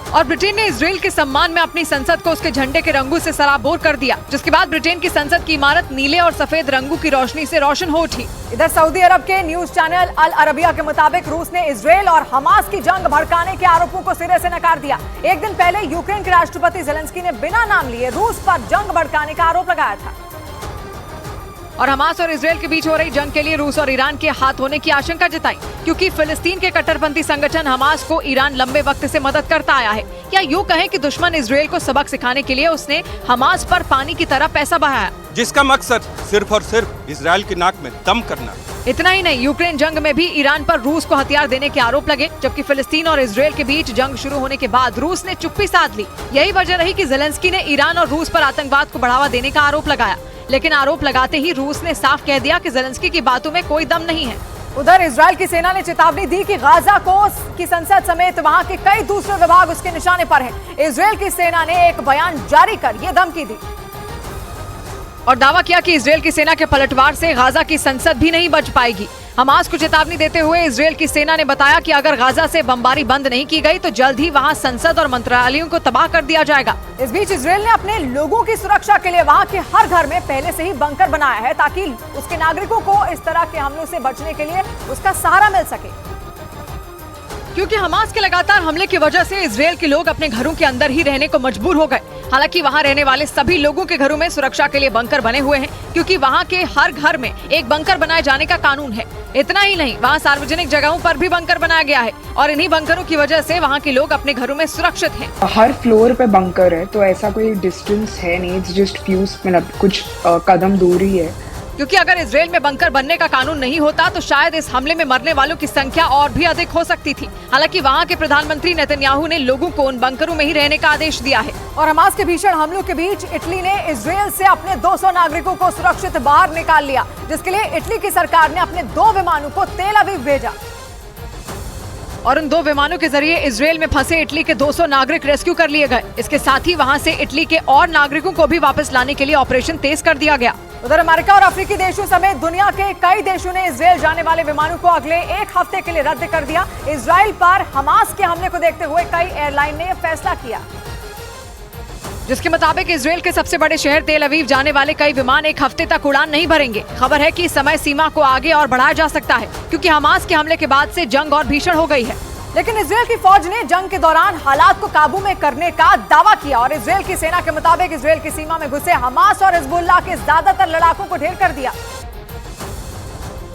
और ब्रिटेन ने इजरायल के सम्मान में अपनी संसद को उसके झंडे के रंगों से सराबोर कर दिया, जिसके बाद ब्रिटेन की संसद की इमारत नीले और सफेद रंगों की रोशनी से रोशन हो उठी। इधर सऊदी अरब के न्यूज चैनल अल अरबिया के मुताबिक रूस ने इजरायल और हमास की जंग भड़काने के आरोपों को सिरे से नकार दिया। एक दिन पहले यूक्रेन के राष्ट्रपति ज़ेलेंस्की ने बिना नाम लिए रूस पर जंग भड़काने का आरोप लगाया था और हमास और इजरायल के बीच हो रही जंग के लिए रूस और ईरान के हाथ होने की आशंका जताई, क्योंकि फिलिस्तीन के कट्टरपंथी संगठन हमास को ईरान लंबे वक्त से मदद करता आया है। या यूं कहें कि दुश्मन इजरायल को सबक सिखाने के लिए उसने हमास पर पानी की तरह पैसा बहाया, जिसका मकसद सिर्फ और सिर्फ इजरायल की नाक में दम करना। इतना ही नहीं, यूक्रेन जंग में भी ईरान पर रूस को हथियार देने के आरोप लगे, जबकि फिलिस्तीन और इजरायल के बीच जंग शुरू होने के बाद रूस ने चुप्पी साध ली। यही वजह रही कि ज़ेलेंस्की ने ईरान और रूस पर आतंकवाद को बढ़ावा देने का आरोप लगाया, लेकिन आरोप लगाते ही रूस ने साफ कह दिया कि ज़ेलेंस्की की बातों में कोई दम नहीं है। उधर इजरायल की सेना ने चेतावनी दी कि गाजा की संसद समेत वहां के कई दूसरे विभाग उसके निशाने पर हैं। इजरायल की सेना ने एक बयान जारी कर ये धमकी दी और दावा किया कि इजरायल की सेना के पलटवार से गाजा की संसद भी नहीं बच पाएगी। हमास को चेतावनी देते हुए इजरायल की सेना ने बताया कि अगर गाजा से बमबारी बंद नहीं की गई तो जल्द ही वहां संसद और मंत्रालयों को तबाह कर दिया जाएगा। इस बीच इजरायल ने अपने लोगों की सुरक्षा के लिए वहां के हर घर में पहले से ही बंकर बनाया है, ताकि उसके नागरिकों को इस तरह के हमलों से बचने के लिए उसका सहारा मिल सके, क्योंकि हमास के लगातार हमले की वजह से इजरायल के लोग अपने घरों के अंदर ही रहने को मजबूर हो गए। हालांकि वहां रहने वाले सभी लोगों के घरों में सुरक्षा के लिए बंकर बने हुए हैं, क्योंकि वहां के हर घर में एक बंकर बनाए जाने का कानून है। इतना ही नहीं, वहां सार्वजनिक जगहों पर भी बंकर बनाया गया है और इन्हीं बंकरों की वजह से वहां के लोग अपने घरों में सुरक्षित हैं। हर फ्लोर पे बंकर है, तो ऐसा कोई डिस्टेंस है नहीं, इट्स जस्ट फ्यू मतलब कुछ कदम दूर ही है। क्योंकि अगर इजरायल में बंकर बनने का कानून नहीं होता तो शायद इस हमले में मरने वालों की संख्या और भी अधिक हो सकती थी। हालांकि वहां के प्रधानमंत्री नेतन्याहू ने लोगों को उन बंकरों में ही रहने का आदेश दिया है। और हमास के भीषण हमलों के बीच इटली ने इजरायल से अपने 200 नागरिकों को सुरक्षित बाहर निकाल लिया, जिसके लिए इटली की सरकार ने अपने 2 विमानों को तेल अवीव भेजा और उन 2 विमानों के जरिए इजरायल में फंसे इटली के 200 नागरिक रेस्क्यू कर लिए गए। इसके साथ ही वहां से इटली के और नागरिकों को भी वापस लाने के लिए ऑपरेशन तेज कर दिया गया। उधर अमेरिका और अफ्रीकी देशों समेत दुनिया के कई देशों ने इजरायल जाने वाले विमानों को अगले 1 हफ्ते के लिए रद्द कर दिया। इजरायल पर हमास के हमले को देखते हुए कई एयरलाइन ने यह फैसला किया, जिसके मुताबिक इजरायल के सबसे बड़े शहर तेल अवीव जाने वाले कई विमान 1 हफ्ते तक उड़ान नहीं भरेंगे। खबर है कि समय सीमा को आगे और बढ़ाया जा सकता है, क्योंकि हमास के हमले के बाद से जंग और भीषण हो गई है। लेकिन इजरायल की फौज ने जंग के दौरान हालात को काबू में करने का दावा किया और इजरायल की सेना के मुताबिक इजरायल की सीमा में घुसे हमास और हिजबुल्लाह के ज्यादातर लड़ाकों को ढेर कर दिया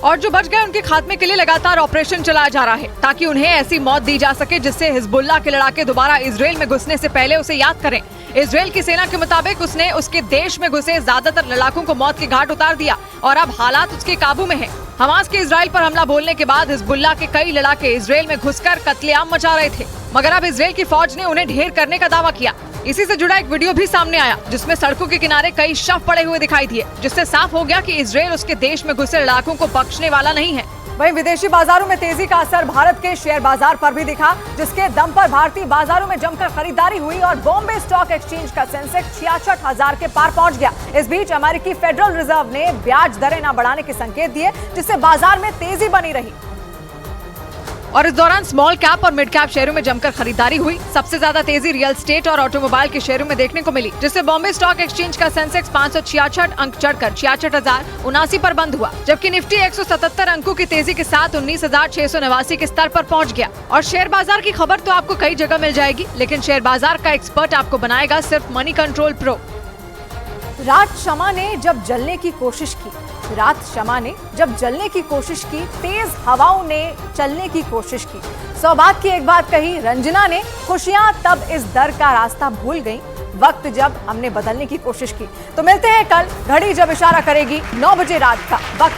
और जो बच गए उनके खात्मे के लिए लगातार ऑपरेशन चलाया जा रहा है, ताकि उन्हें ऐसी मौत दी जा सके जिससे हिजबुल्लाह के लड़ाके दोबारा इजरायल में घुसने से पहले उसे याद करें। इजरायल की सेना के मुताबिक उसने उसके देश में घुसे ज्यादातर लड़ाकों को मौत के घाट उतार दिया और अब हालात उसके काबू में हैं। हमास के इजरायल पर हमला बोलने के बाद हिजबुल्लाह के कई लड़ाके इजरायल में घुसकर कत्लेआम मचा रहे थे, मगर अब इजरायल की फौज ने उन्हें ढेर करने का दावा किया। इसी से जुड़ा एक वीडियो भी सामने आया, जिसमें सड़कों के किनारे कई शव पड़े हुए दिखाई दिए, जिससे साफ हो गया कि इजरायल उसके देश में घुसे लड़ाकों को बख्शने वाला नहीं है। वहीं विदेशी बाजारों में तेजी का असर भारत के शेयर बाजार पर भी दिखा, जिसके दम पर भारतीय बाजारों में जमकर खरीदारी हुई और बॉम्बे स्टॉक एक्सचेंज का सेंसेक्स 66,000 के पार पहुंच गया। इस बीच अमेरिकी फेडरल रिजर्व ने ब्याज दरें न बढ़ाने के संकेत दिए, जिससे बाजार में तेजी बनी रही और इस दौरान स्मॉल कैप और मिड कैप शेयरों में जमकर खरीदारी हुई। सबसे ज्यादा तेजी रियल स्टेट और ऑटोमोबाइल के शेयरों में देखने को मिली, जिससे बॉम्बे स्टॉक एक्सचेंज का सेंसेक्स 566 अंक चढ़कर 66,079 पर बंद हुआ, जबकि निफ्टी 177 अंकों की तेजी के साथ 19,689 के स्तर पर पहुंच गया। और शेयर बाजार की खबर तो आपको कई जगह मिल जाएगी, लेकिन शेयर बाजार का एक्सपर्ट आपको बनाएगा सिर्फ मनी कंट्रोल प्रो। रात शमा ने जब जलने की कोशिश की, तेज हवाओं ने चलने की कोशिश की। सौभाग्य की एक बात कही रंजना ने, खुशियां तब इस दर का रास्ता भूल गईं, वक्त जब हमने बदलने की कोशिश की। तो मिलते हैं कल, घड़ी जब इशारा करेगी 9 बजे रात का वक्त।